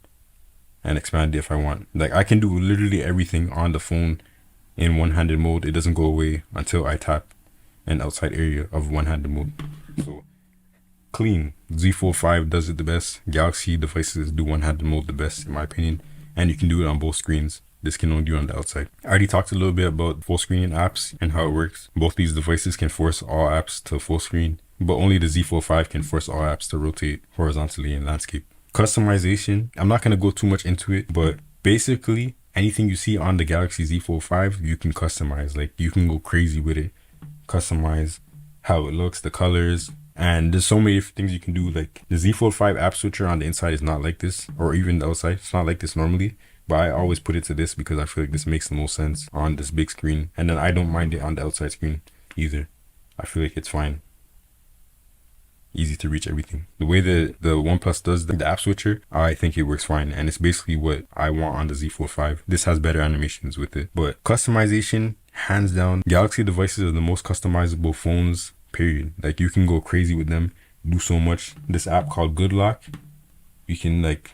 and expand it if I want. Like I can do literally everything on the phone in one-handed mode. It doesn't go away until I tap an outside area of one-handed mode. So clean. Z Fold 5 does it the best. Galaxy devices do one-handed mode the best in my opinion. And you can do it on both screens. This can only do it on the outside. I already talked a little bit about full screen apps and how it works. Both these devices can force all apps to full screen, but only the Z Fold 5 can force all apps to rotate horizontally in landscape. Customization, I'm not going to go too much into it, but basically anything you see on the Galaxy Z Fold 5, you can customize. Like you can go crazy with it. Customize how it looks, the colors, and there's so many things you can do. Like the Z Fold 5 app switcher on the inside is not like this, or even the outside. It's not like this normally. But I always put it to this because I feel like this makes the most sense on this big screen. And then I don't mind it on the outside screen either. I feel like it's fine. Easy to reach everything. The way the OnePlus does the app switcher, I think it works fine. And it's basically what I want on the Z Fold 5. This has better animations with it. But customization, hands down, Galaxy devices are the most customizable phones, period. Like you can go crazy with them, do so much. This app called Good Lock, you can like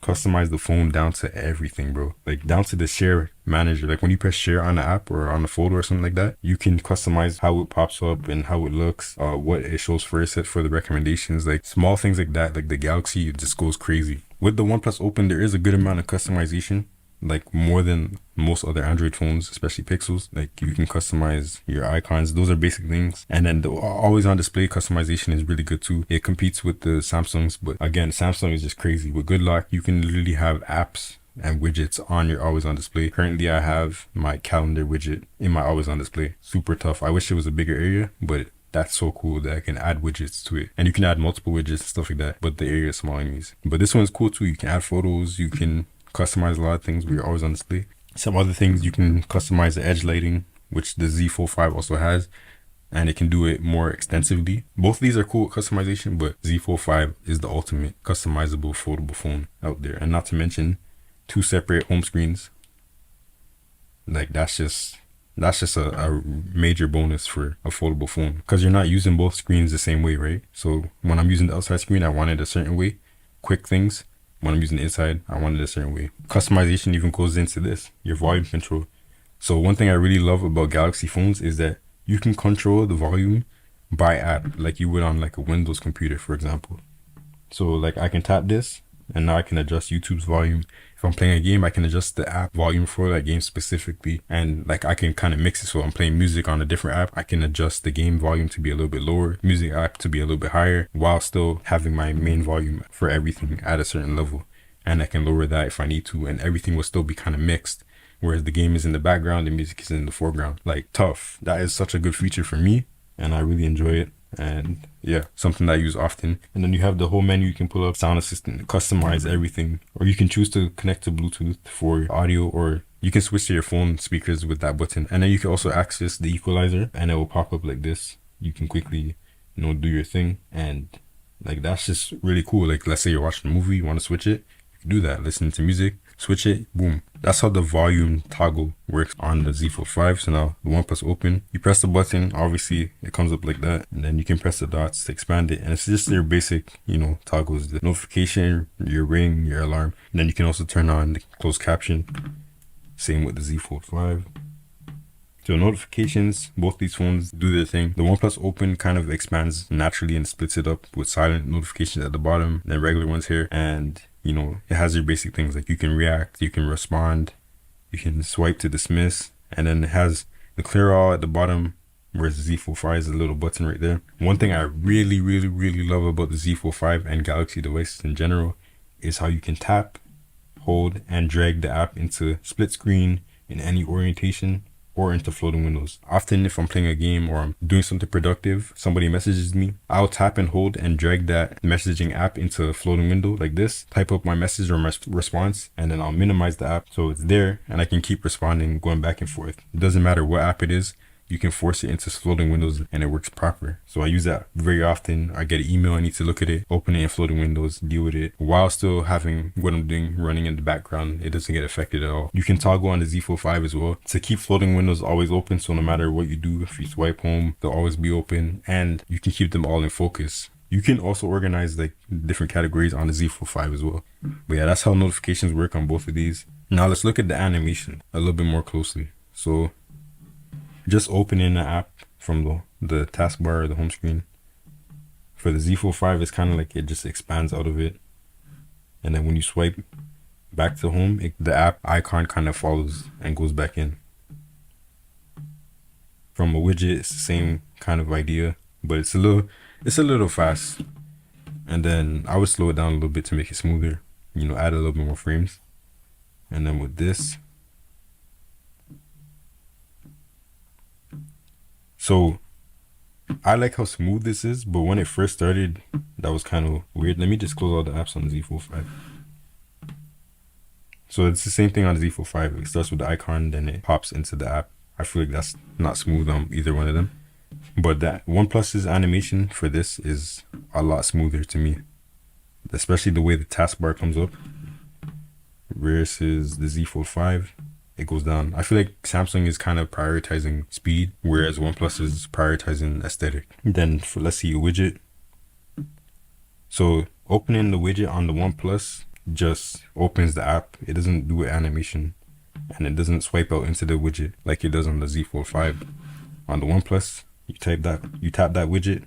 customize the phone down to everything, bro. Like down to the share manager. Like when you press share on the app or on the folder or something like that, you can customize how it pops up and how it looks, what it shows first for the recommendations, like small things like that. Like the Galaxy, it just goes crazy. With the OnePlus Open, there is a good amount of customization, like more than most other Android phones, especially Pixels. Like you can customize your icons. Those are basic things. And then the always on display customization is really good too. It competes with the Samsungs, but again, Samsung is just crazy. With Good Lock, you can literally have apps and widgets on your always on display. Currently I have my calendar widget in my always on display. Super tough. I wish it was a bigger area, but that's so cool that I can add widgets to it. And you can add multiple widgets and stuff like that, but the area is small anyways. But this one's cool too. You can add photos, you can customize a lot of things. We're always on display. Some other things, you can customize the edge lighting, which the Z Fold 5 also has, and it can do it more extensively. Both of these are cool customization, but Z Fold 5 is the ultimate customizable foldable phone out there. And not to mention 2 separate home screens. Like that's just a major bonus for a foldable phone, because you're not using both screens the same way, right? So when I'm using the outside screen, I want it a certain way. Quick things. When I'm using the inside, I want it a certain way. Customization even goes into this, your volume control. So one thing I really love about Galaxy phones is that you can control the volume by app, like you would on like a Windows computer, for example. So like I can tap this and now I can adjust YouTube's volume. If I'm playing a game, I can adjust the app volume for that game specifically. And like I can kind of mix it. So I'm playing music on a different app, I can adjust the game volume to be a little bit lower, music app to be a little bit higher, while still having my main volume for everything at a certain level. And I can lower that if I need to, and everything will still be kind of mixed. Whereas the game is in the background, the music is in the foreground. Like tough. That is such a good feature for me, and I really enjoy it. And yeah, something that I use often. And then you have the whole menu. You can pull up sound assistant, customize everything, or you can choose to connect to Bluetooth for audio, or you can switch to your phone speakers with that button. And then you can also access the equalizer, and it will pop up like this. You can quickly, do your thing. And like, that's just really cool. Like, let's say you're watching a movie, you want to switch it, you can do that. Listen to music, switch it, boom. That's how the volume toggle works on the Z Fold 5. So now the OnePlus Open, you press the button, obviously it comes up like that, and then you can press the dots to expand it. And it's just your basic, toggles, the notification, your ring, your alarm. And then you can also turn on the closed caption. Same with the Z Fold 5. So notifications, both these phones do their thing. The OnePlus Open kind of expands naturally and splits it up with silent notifications at the bottom, then regular ones here. And, you know, it has your basic things like you can react, you can respond, you can swipe to dismiss, and then it has the clear all at the bottom, whereas the Z Fold 5 is a little button right there. One thing I really love about the Z Fold 5 and Galaxy devices in general is how you can tap, hold, and drag the app into split screen in any orientation or into floating windows. Often if I'm playing a game or I'm doing something productive, somebody messages me, I'll tap and hold and drag that messaging app into a floating window like this, type up my message or my response, and then I'll minimize the app so it's there and I can keep responding, going back and forth. It doesn't matter what app it is, you can force it into floating windows and it works proper. So I use that very often. I get an email, I need to look at it, open it in floating windows, deal with it while still having what I'm doing running in the background. It doesn't get affected at all. You can toggle on the Z Fold 5 as well to keep floating windows always open. So no matter what you do, if you swipe home, they'll always be open, and you can keep them all in focus. You can also organize like different categories on the Z Fold 5 as well. But yeah, that's how notifications work on both of these. Now let's look at the animation a little bit more closely. So just opening the app from the taskbar or the home screen. For the Z Fold 5, it's kind of like it just expands out of it. And then when you swipe back to home, the app icon kind of follows and goes back in. From a widget, it's the same kind of idea, but it's a little fast. And then I would slow it down a little bit to make it smoother, you know, add a little bit more frames. And then with this, so I like how smooth this is, but when it first started, that was kind of weird. Let me just close all the apps on the Z Fold 5. So it's the same thing on the Z Fold 5. It starts with the icon, then it pops into the app. I feel like that's not smooth on either one of them. But that OnePlus's animation for this is a lot smoother to me. Especially the way the taskbar comes up versus the Z Fold 5. It goes down. I feel like Samsung is kind of prioritizing speed, whereas OnePlus is prioritizing aesthetic. Then let's see a widget. So opening the widget on the OnePlus just opens the app. It doesn't do animation, and it doesn't swipe out into the widget like it does on the Z Fold 5. On the OnePlus, you tap that widget,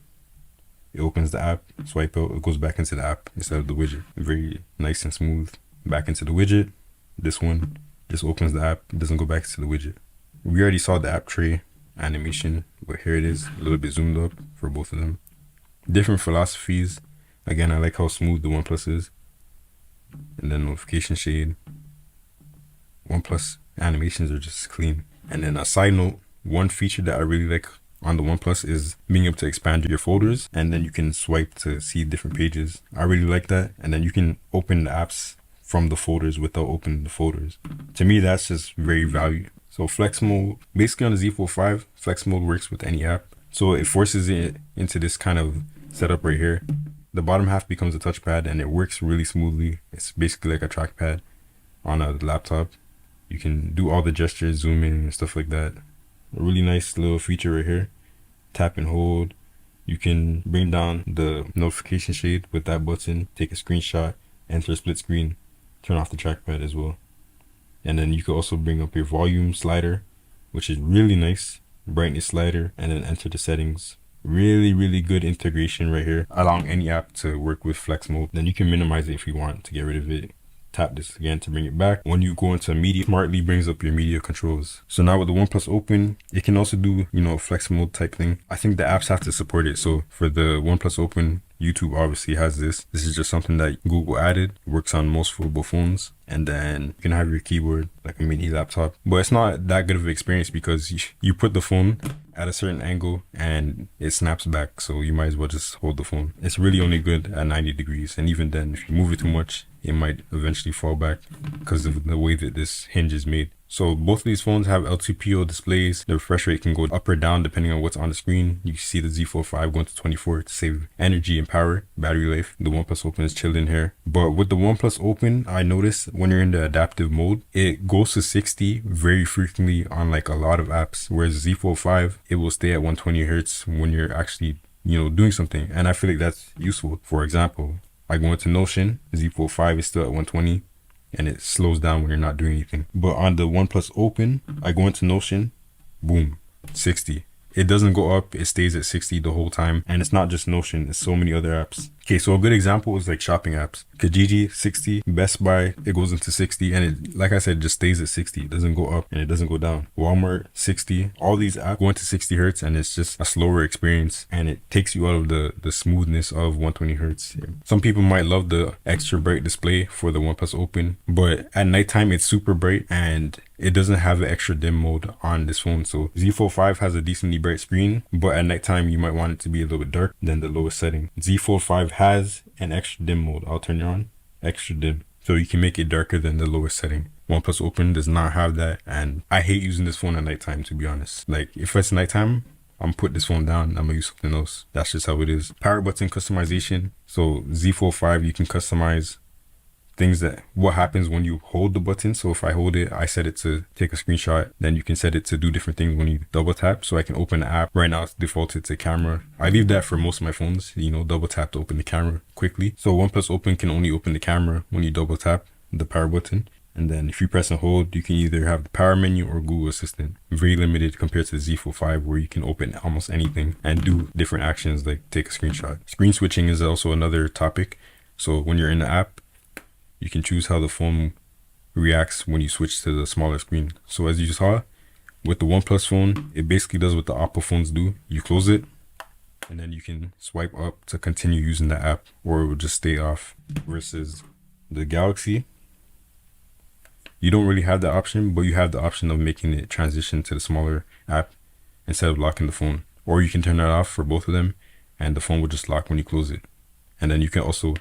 it opens the app, swipe out, it goes back into the app instead of the widget. Very nice and smooth. Back into the widget. This one just opens the app, it doesn't go back to the widget. We already saw the app tray animation, but here it is, a little bit zoomed up for both of them. Different philosophies. Again, I like how smooth the OnePlus is. And then notification shade. OnePlus animations are just clean. And then a side note, one feature that I really like on the OnePlus is being able to expand your folders, and then you can swipe to see different pages. I really like that. And then you can open the apps from the folders without opening the folders. To me, that's just very valuable. So flex mode, basically on the Z Fold 5, flex mode works with any app. So it forces it into this kind of setup right here. The bottom half becomes a touchpad and it works really smoothly. It's basically like a trackpad on a laptop. You can do all the gestures, zoom in and stuff like that. A really nice little feature right here. Tap and hold. You can bring down the notification shade with that button, take a screenshot, enter a split screen, turn off the trackpad as well. And then you can also bring up your volume slider, which is really nice, brightness slider, and then enter the settings. Really good integration right here, allowing any app to work with flex mode. Then you can minimize it if you want to get rid of it. Tap this again to bring it back. When you go into media, smartly brings up your media controls. So now with the OnePlus Open, it can also do, you know, flex mode type thing. I think the apps have to support it. So for the OnePlus Open, YouTube obviously has this. This is just something that Google added. It works on most foldable phones. And then you can have your keyboard like a mini laptop. But it's not that good of an experience because you put the phone at a certain angle and it snaps back. So you might as well just hold the phone. It's really only good at 90 degrees. And even then, if you move it too much, it might eventually fall back because of the way that this hinge is made. So both of these phones have Ltpo displays. The refresh rate can go up or down depending on what's on the screen. You can see the Z Fold 5 going to 24 to save energy and power, battery life. The OnePlus Open is chilled in here. But with the OnePlus Open, I noticed when you're in the adaptive mode, it goes to 60 very frequently on like a lot of apps. Whereas the Z Fold 5, it will stay at 120 Hertz when you're actually, you know, doing something. And I feel like that's useful. For example, I go into Notion, Z Fold 5 is still at 120. and it slows down when you're not doing anything. But on the OnePlus Open, I go into Notion, boom, 60. It doesn't go up, it stays at 60 the whole time. And it's not just Notion, it's so many other apps. Okay, so a good example is like shopping apps. Kijiji, 60. Best Buy, it goes into 60. And it, like I said, just stays at 60. It doesn't go up and it doesn't go down. Walmart, 60. All these apps go into 60 hertz and it's just a slower experience. And it takes you out of the smoothness of 120 hertz. Some people might love the extra bright display for the OnePlus Open. But at nighttime, it's super bright and it doesn't have an extra dim mode on this phone. So Z Fold 5 has a decently bright screen, but at nighttime you might want it to be a little bit dark than the lowest setting. Z Fold 5 has an extra dim mode. I'll turn it on, extra dim. So you can make it darker than the lowest setting. OnePlus Open does not have that, and I hate using this phone at nighttime, to be honest. Like if it's nighttime, I'm put this phone down, I'm gonna use something else. That's just how it is. Power button customization. So Z Fold 5, you can customize things that what happens when you hold the button. So if I hold it, I set it to take a screenshot, then you can set it to do different things when you double tap. So I can open the app. Right now it's defaulted to camera. I leave that for most of my phones, you know, double tap to open the camera quickly. So OnePlus Open can only open the camera when you double tap the power button. And then if you press and hold, you can either have the power menu or Google Assistant. Very limited compared to the Z Fold 5 where you can open almost anything and do different actions like take a screenshot. Screen switching is also another topic. So when you're in the app, you can choose how the phone reacts when you switch to the smaller screen. So as you saw, with the OnePlus phone, it basically does what the Oppo phones do. You close it, and then you can swipe up to continue using the app, or it will just stay off. Versus the Galaxy, you don't really have that option, but you have the option of making it transition to the smaller app instead of locking the phone. Or you can turn that off for both of them, and the phone will just lock when you close it. And then you can also,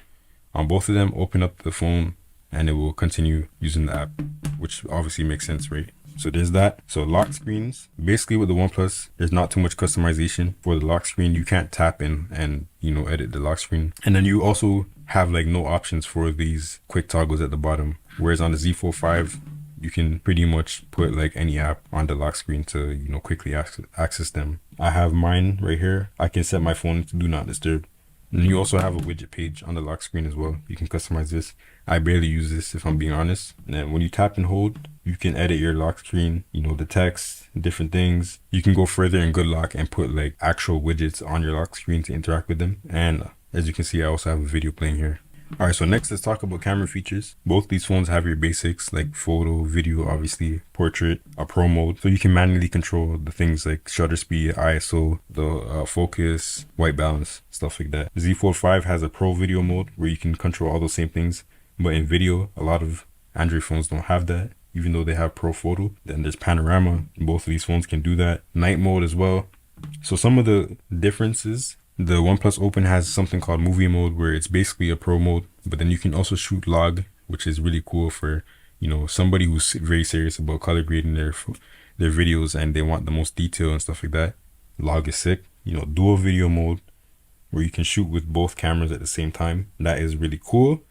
on both of them, open up the phone and it will continue using the app, which obviously makes sense, right? So there's that. So lock screens, basically with the OnePlus, there's not too much customization for the lock screen. You can't tap in and, you know, edit the lock screen. And then you also have like no options for these quick toggles at the bottom. Whereas on the Z Fold 5, you can pretty much put like any app on the lock screen to, you know, quickly access them. I have mine right here. I can set my phone to do not disturb. And you also have a widget page on the lock screen as well. You can customize this. I barely use this if I'm being honest. And then when you tap and hold, you can edit your lock screen, you know, the text, different things. You can go further in Good Lock and put like actual widgets on your lock screen to interact with them. And as you can see, I also have a video playing here. All right, so next let's talk about camera features. Both these phones have your basics like photo, video, obviously, portrait, a pro mode. So you can manually control the things like shutter speed, ISO, the focus, white balance, stuff like that. Z Fold 5 has a pro video mode where you can control all those same things. But in video, a lot of Android phones don't have that, even though they have pro photo. Then there's panorama. Both of these phones can do that. Night mode as well. So some of the differences, the OnePlus Open has something called movie mode where it's basically a pro mode, but then you can also shoot log, which is really cool for, you know, somebody who's very serious about color grading their videos and they want the most detail and stuff like that. Log is sick. You know, dual video mode where you can shoot with both cameras at the same time. That is really cool.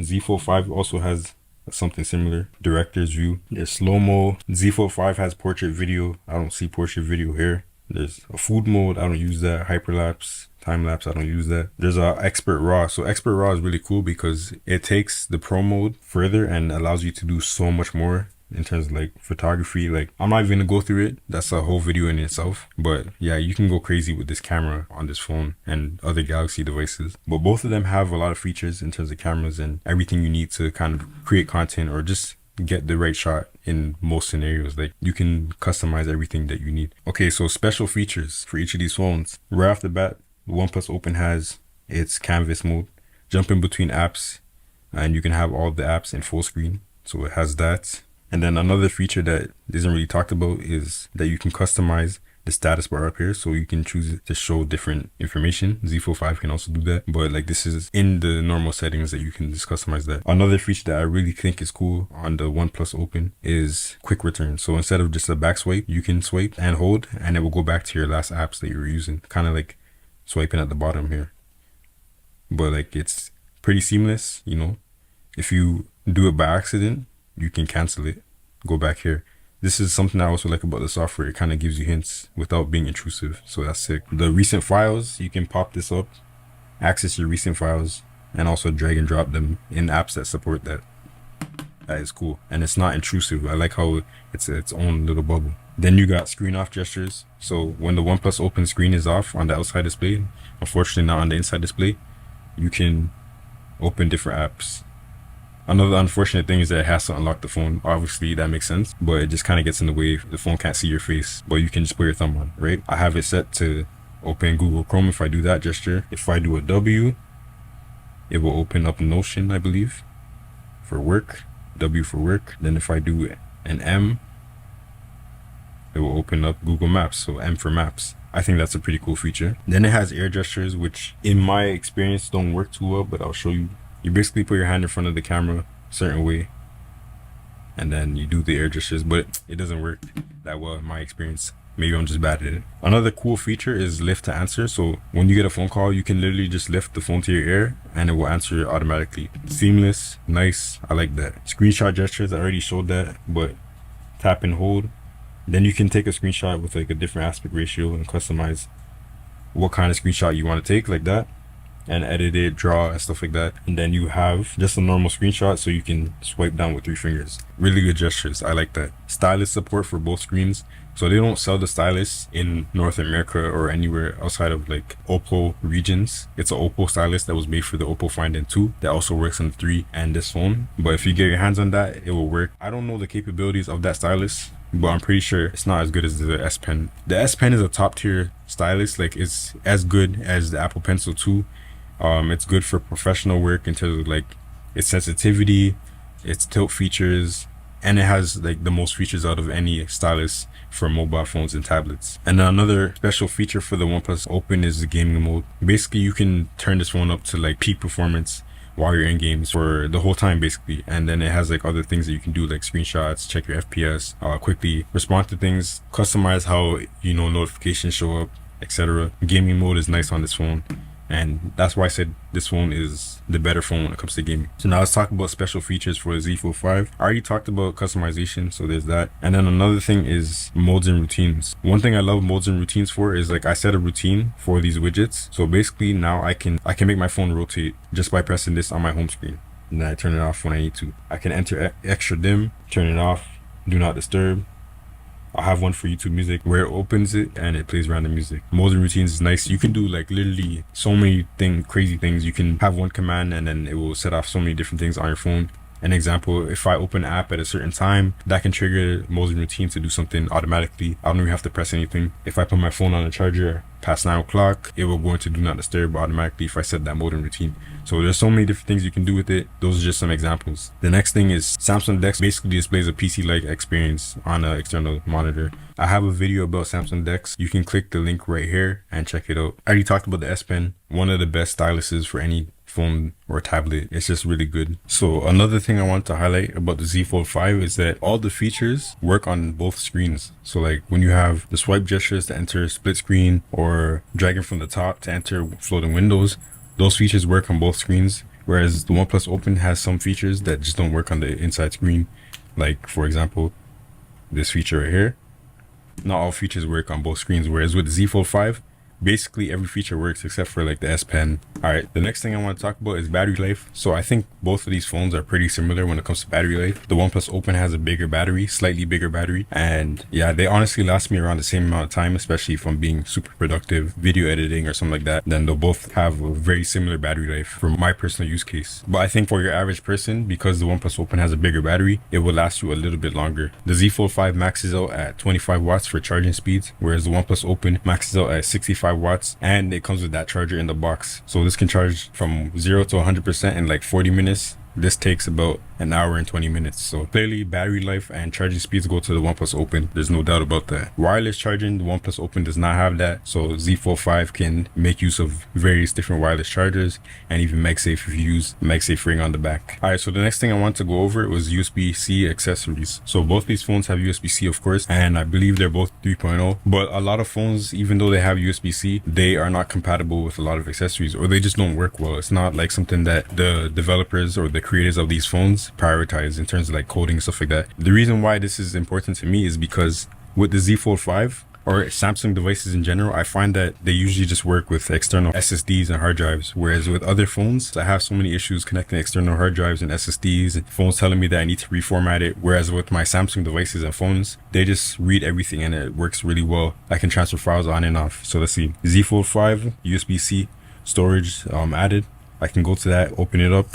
Z Fold 5 also has something similar. Director's view. There's slow-mo. Z Fold 5 has portrait video. I don't see portrait video here. There's a food mode. I don't use that. Hyperlapse, time-lapse. I don't use that. There's a expert raw. So expert raw is really cool because it takes the pro mode further and allows you to do so much more in terms of like photography. Like I'm not even gonna go through it. That's a whole video in itself. But yeah, you can go crazy with this camera on this phone and other Galaxy devices. But both of them have a lot of features in terms of cameras and everything you need to kind of create content or just get the right shot in most scenarios. Like you can customize everything that you need. Okay, so special features for each of these phones. Right off the bat, the OnePlus Open has its canvas mode, jumping between apps, and you can have all the apps in full screen. So it has that. And then another feature that isn't really talked about is that you can customize the status bar up here. So you can choose it to show different information. Z Fold 5 can also do that. But like this is in the normal settings that you can just customize that. Another feature that I really think is cool on the OnePlus Open is quick return. So instead of just a back swipe, you can swipe and hold and it will go back to your last apps that you were using. Kind of like swiping at the bottom here. But like it's pretty seamless, you know. If you do it by accident, you can cancel it, go back here. This is something I also like about the software. It kind of gives you hints without being intrusive. So that's sick. The recent files, you can pop this up, access your recent files, and also drag and drop them in apps that support that. That is cool, and it's not intrusive. I like how it's its own little bubble. Then you got screen off gestures. So when the OnePlus Open screen is off on the outside display, unfortunately not on the inside display, you can open different apps. Another unfortunate thing is that it has to unlock the phone. Obviously that makes sense, but it just kind of gets in the way if the phone can't see your face, but you can just put your thumb on, right? I have it set to open Google Chrome if I do that gesture. If I do a W, it will open up Notion, I believe, for work. W for work. Then if I do an M, it will open up Google Maps, so M for Maps. I think that's a pretty cool feature. Then it has air gestures, which in my experience don't work too well, but I'll show you. You basically put your hand in front of the camera a certain way, and then you do the air gestures, but it doesn't work that well in my experience. Maybe I'm just bad at it. Another cool feature is lift to answer. So when you get a phone call, you can literally just lift the phone to your ear and it will answer automatically. Seamless, nice, I like that. Screenshot gestures, I already showed that, but tap and hold. Then you can take a screenshot with like a different aspect ratio and customize what kind of screenshot you want to take, like that, and edit it, draw and stuff like that. And then you have just a normal screenshot, so you can swipe down with 3 fingers. Really good gestures, I like that. Stylus support for both screens. So they don't sell the Stylus in North America or anywhere outside of like Oppo regions. It's an Oppo Stylus that was made for the Oppo Find N2 that also works on the 3 and this phone. But if you get your hands on that, it will work. I don't know the capabilities of that Stylus, but I'm pretty sure it's not as good as the S Pen. The S Pen is a top tier stylus, like it's as good as the Apple Pencil 2. It's good for professional work in terms of like its sensitivity, its tilt features, and it has like the most features out of any stylus for mobile phones and tablets. And another special feature for the OnePlus Open is the gaming mode. Basically, you can turn this phone up to like peak performance while you're in games for the whole time basically. And then it has like other things that you can do, like screenshots, check your FPS, quickly respond to things, customize how, you know, notifications show up, etc. Gaming mode is nice on this phone, and that's why I said this phone is the better phone when it comes to gaming. So now let's talk about special features for the Z Fold 5. I already talked about customization, so there's that. And then another thing is modes and routines. One thing I love modes and routines for is like I set a routine for these widgets. So basically now I can make my phone rotate just by pressing this on my home screen. And then I turn it off when I need to. I can enter extra dim, turn it off, do not disturb. I'll have one for YouTube Music where it opens it and it plays random music. Modes and routines is nice. You can do like literally so many crazy things. You can have one command and then it will set off so many different things on your phone. An example, if I open an app at a certain time, that can trigger modes and routines to do something automatically. I don't even have to press anything. If I put my phone on a charger past 9 o'clock, it will go into do not disturb automatically if I set that mode and routine. So there's so many different things you can do with it. Those are just some examples. The next thing is Samsung Dex basically displays a PC-like experience on an external monitor. I have a video about Samsung Dex. You can click the link right here and check it out. I already talked about the S Pen, one of the best styluses for any phone or tablet. It's just really good. So another thing I want to highlight about the Z Fold 5 is that all the features work on both screens. So like when you have the swipe gestures to enter split screen or dragging from the top to enter floating windows, those features work on both screens. Whereas the OnePlus Open has some features that just don't work on the inside screen. Like for example, this feature right here. Not all features work on both screens. Whereas with the Z Fold 5, basically every feature works except for like the S Pen. Alright, the next thing I want to talk about is battery life. So I think both of these phones are pretty similar when it comes to battery life. The OnePlus Open has a bigger battery, slightly bigger battery, and yeah, they honestly last me around the same amount of time, especially if I'm being super productive, video editing or something like that. Then they'll both have a very similar battery life for my personal use case. But I think for your average person, because the OnePlus Open has a bigger battery, it will last you a little bit longer. The Z Fold 5 maxes out at 25 watts for charging speeds, whereas the OnePlus Open maxes out at 65 watts, and it comes with that charger in the box. So this can charge from 0 to 100% in like 40 minutes. This takes about an hour and 20 minutes. So clearly battery life and charging speeds go to the OnePlus Open. There's no doubt about that. Wireless charging, the OnePlus Open does not have that. So Z Fold 5 can make use of various different wireless chargers and even MagSafe if you use MagSafe ring on the back. Alright, so the next thing I want to go over was USB-C accessories. So both these phones have USB-C of course, and I believe they're both 3.0. But a lot of phones, even though they have USB-C, they are not compatible with a lot of accessories, or they just don't work well. It's not like something that the developers or the creators of these phones prioritize in terms of like coding and stuff like that. The reason why this is important to me is because with the Z Fold 5, or Samsung devices in general, I find that they usually just work with external SSDs and hard drives. Whereas with other phones, I have so many issues connecting external hard drives and SSDs, and phones telling me that I need to reformat it. Whereas with my Samsung devices and phones, they just read everything and it works really well. I can transfer files on and off. So let's see, Z Fold 5, USB-C storage added. I can go to that, open it up,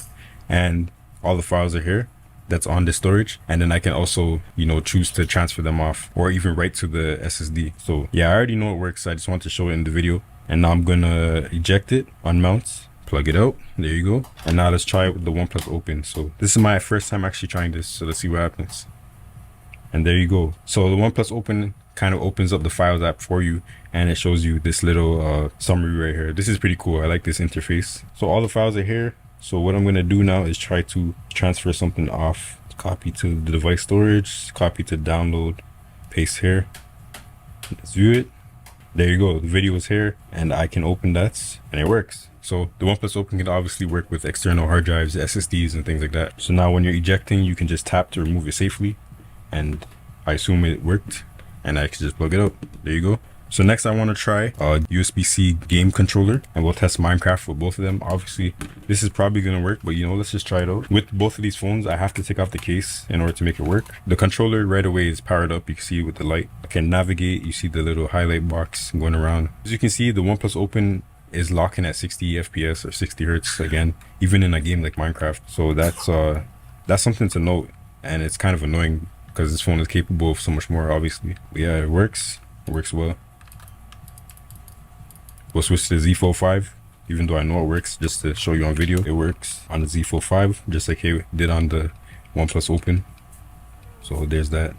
and all the files are here that's on the storage, and then I can also, you know, choose to transfer them off or even write to the SSD. So yeah, I already know it works. I just want to show it in the video. And now I'm gonna eject it, unmount, plug it out. There you go. And now let's try it with the OnePlus Open. So this is my first time actually trying this, so let's see what happens. And there you go. So the OnePlus Open kind of opens up the Files app for you, and it shows you this little summary right here. This is pretty cool. I like this interface. So all the files are here. So what I'm gonna do now is try to transfer something off. Copy to the device storage, copy to download, paste here. Let's view it. There you go. The video is here, and I can open that, and it works. So the OnePlus Open can obviously work with external hard drives, SSDs, and things like that. So now when you're ejecting, you can just tap to remove it safely, and I assume it worked, and I can just plug it out. There you go. So next I want to try a USB-C game controller, and we'll test Minecraft with both of them. Obviously this is probably going to work, but you know, let's just try it out. With both of these phones, I have to take off the case in order to make it work. The controller right away is powered up. You can see with the light. I can navigate. You see the little highlight box going around. As you can see, the OnePlus Open is locking at 60 FPS or 60 Hertz again, even in a game like Minecraft. So that's something to note, and it's kind of annoying because this phone is capable of so much more, obviously. But yeah, it works. It works well. We'll switch to the Z Fold 5, even though I know it works, just to show you on video. It works on the Z Fold 5, just like it did on the OnePlus Open. So there's that.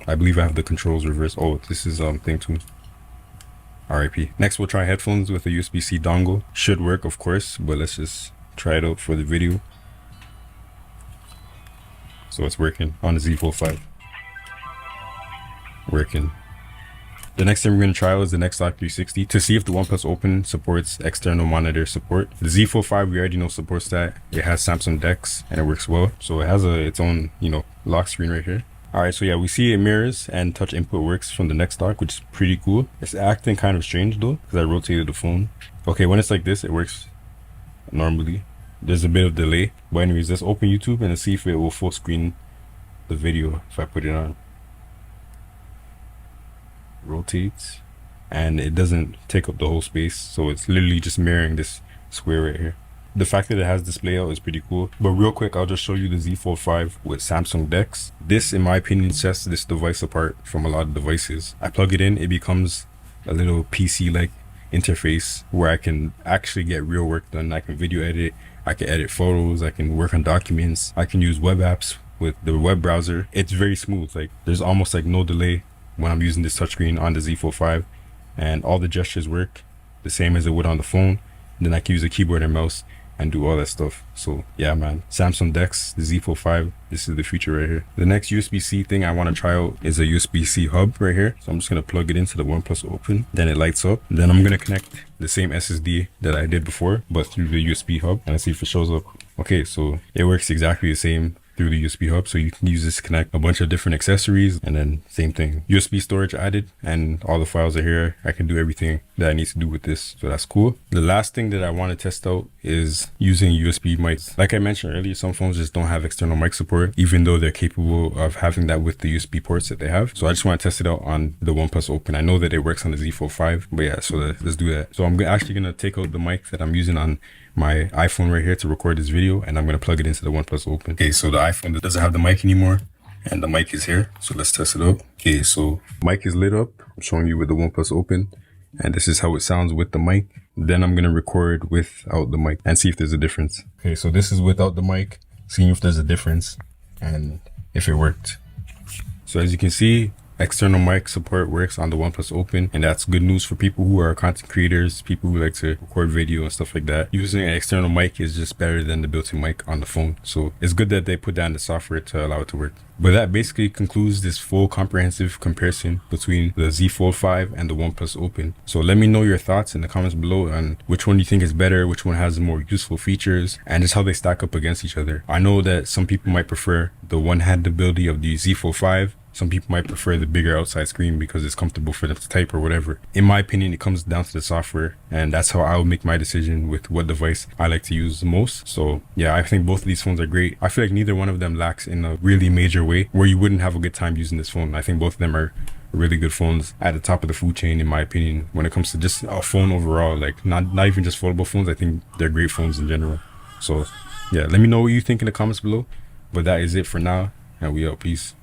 I believe I have the controls reversed. Oh, this is thing 2. RIP. Next, we'll try headphones with a USB-C dongle. Should work, of course, but let's just try it out for the video. So it's working on the Z Fold 5. Working. The next thing we're going to try is the Nextdock 360 to see if the OnePlus Open supports external monitor support. The Z Fold 5, we already know supports that. It has Samsung Dex and it works well. So it has its own, you know, lock screen right here. Alright, so yeah, we see it mirrors and touch input works from the Nextdock, which is pretty cool. It's acting kind of strange though, because I rotated the phone. Okay, when it's like this, it works normally. There's a bit of delay. But anyways, let's open YouTube and let's see if it will full screen the video if I put it on. Rotates, and it doesn't take up the whole space, so it's literally just mirroring this square right here. The fact that it has display out is pretty cool. But real quick, I'll just show you the Z Fold 5 with Samsung Dex. This, in my opinion, sets this device apart from a lot of devices. I plug it in, it becomes a little PC-like interface where I can actually get real work done. I can video edit, I can edit photos, I can work on documents, I can use web apps with the web browser. It's very smooth. Like, there's almost like no delay when I'm using this touchscreen on the Z Fold 5, and all the gestures work the same as it would on the phone. Then I can use a keyboard and mouse and do all that stuff. So yeah, man, Samsung Dex, the Z Fold 5, this is the future right here. The next USB-C thing I want to try out is a USB-C hub right here. So I'm just going to plug it into the OnePlus Open, then it lights up. Then I'm going to connect the same SSD that I did before, but through the USB hub, and see if it shows up. Okay, so it works exactly the same through the USB hub, so you can use this to connect a bunch of different accessories, and then same thing, USB storage added, and all the files are here. I can do everything that I need to do with this, so that's cool. The last thing that I want to test out is using USB mics. Like I mentioned earlier, some phones just don't have external mic support, even though they're capable of having that with the USB ports that they have. So I just want to test it out on the OnePlus Open. I know that it works on the Z Fold 5, but yeah, so let's do that. So I'm actually gonna take out the mic that I'm using on my iPhone right here to record this video, and I'm going to plug it into the OnePlus Open. Okay, so the iPhone doesn't have the mic anymore, and the mic is here, so let's test it out. Okay, so mic is lit up. I'm showing you with the OnePlus Open, and this is how it sounds with the mic. Then I'm going to record without the mic and see if there's a difference. Okay, so this is without the mic, seeing if there's a difference and if it worked. So as you can see, external mic support works on the OnePlus Open, and that's good news for people who are content creators, people who like to record video and stuff like that. Using an external mic is just better than the built-in mic on the phone, so it's good that they put down the software to allow it to work. But that basically concludes this full comprehensive comparison between the Z Fold 5 and the OnePlus Open. So let me know your thoughts in the comments below on which one you think is better, which one has more useful features, and just how they stack up against each other. I know that some people might prefer the one-handed ability of the Z Fold 5, Some people might prefer the bigger outside screen because it's comfortable for them to type or whatever. In my opinion, it comes down to the software, and that's how I will make my decision with what device I like to use the most. So yeah, I think both of these phones are great. I feel like neither one of them lacks in a really major way where you wouldn't have a good time using this phone. I think both of them are really good phones at the top of the food chain, in my opinion, when it comes to just a phone overall. Like not even just foldable phones. I think they're great phones in general. So yeah, let me know what you think in the comments below. But that is it for now, and we out. Peace.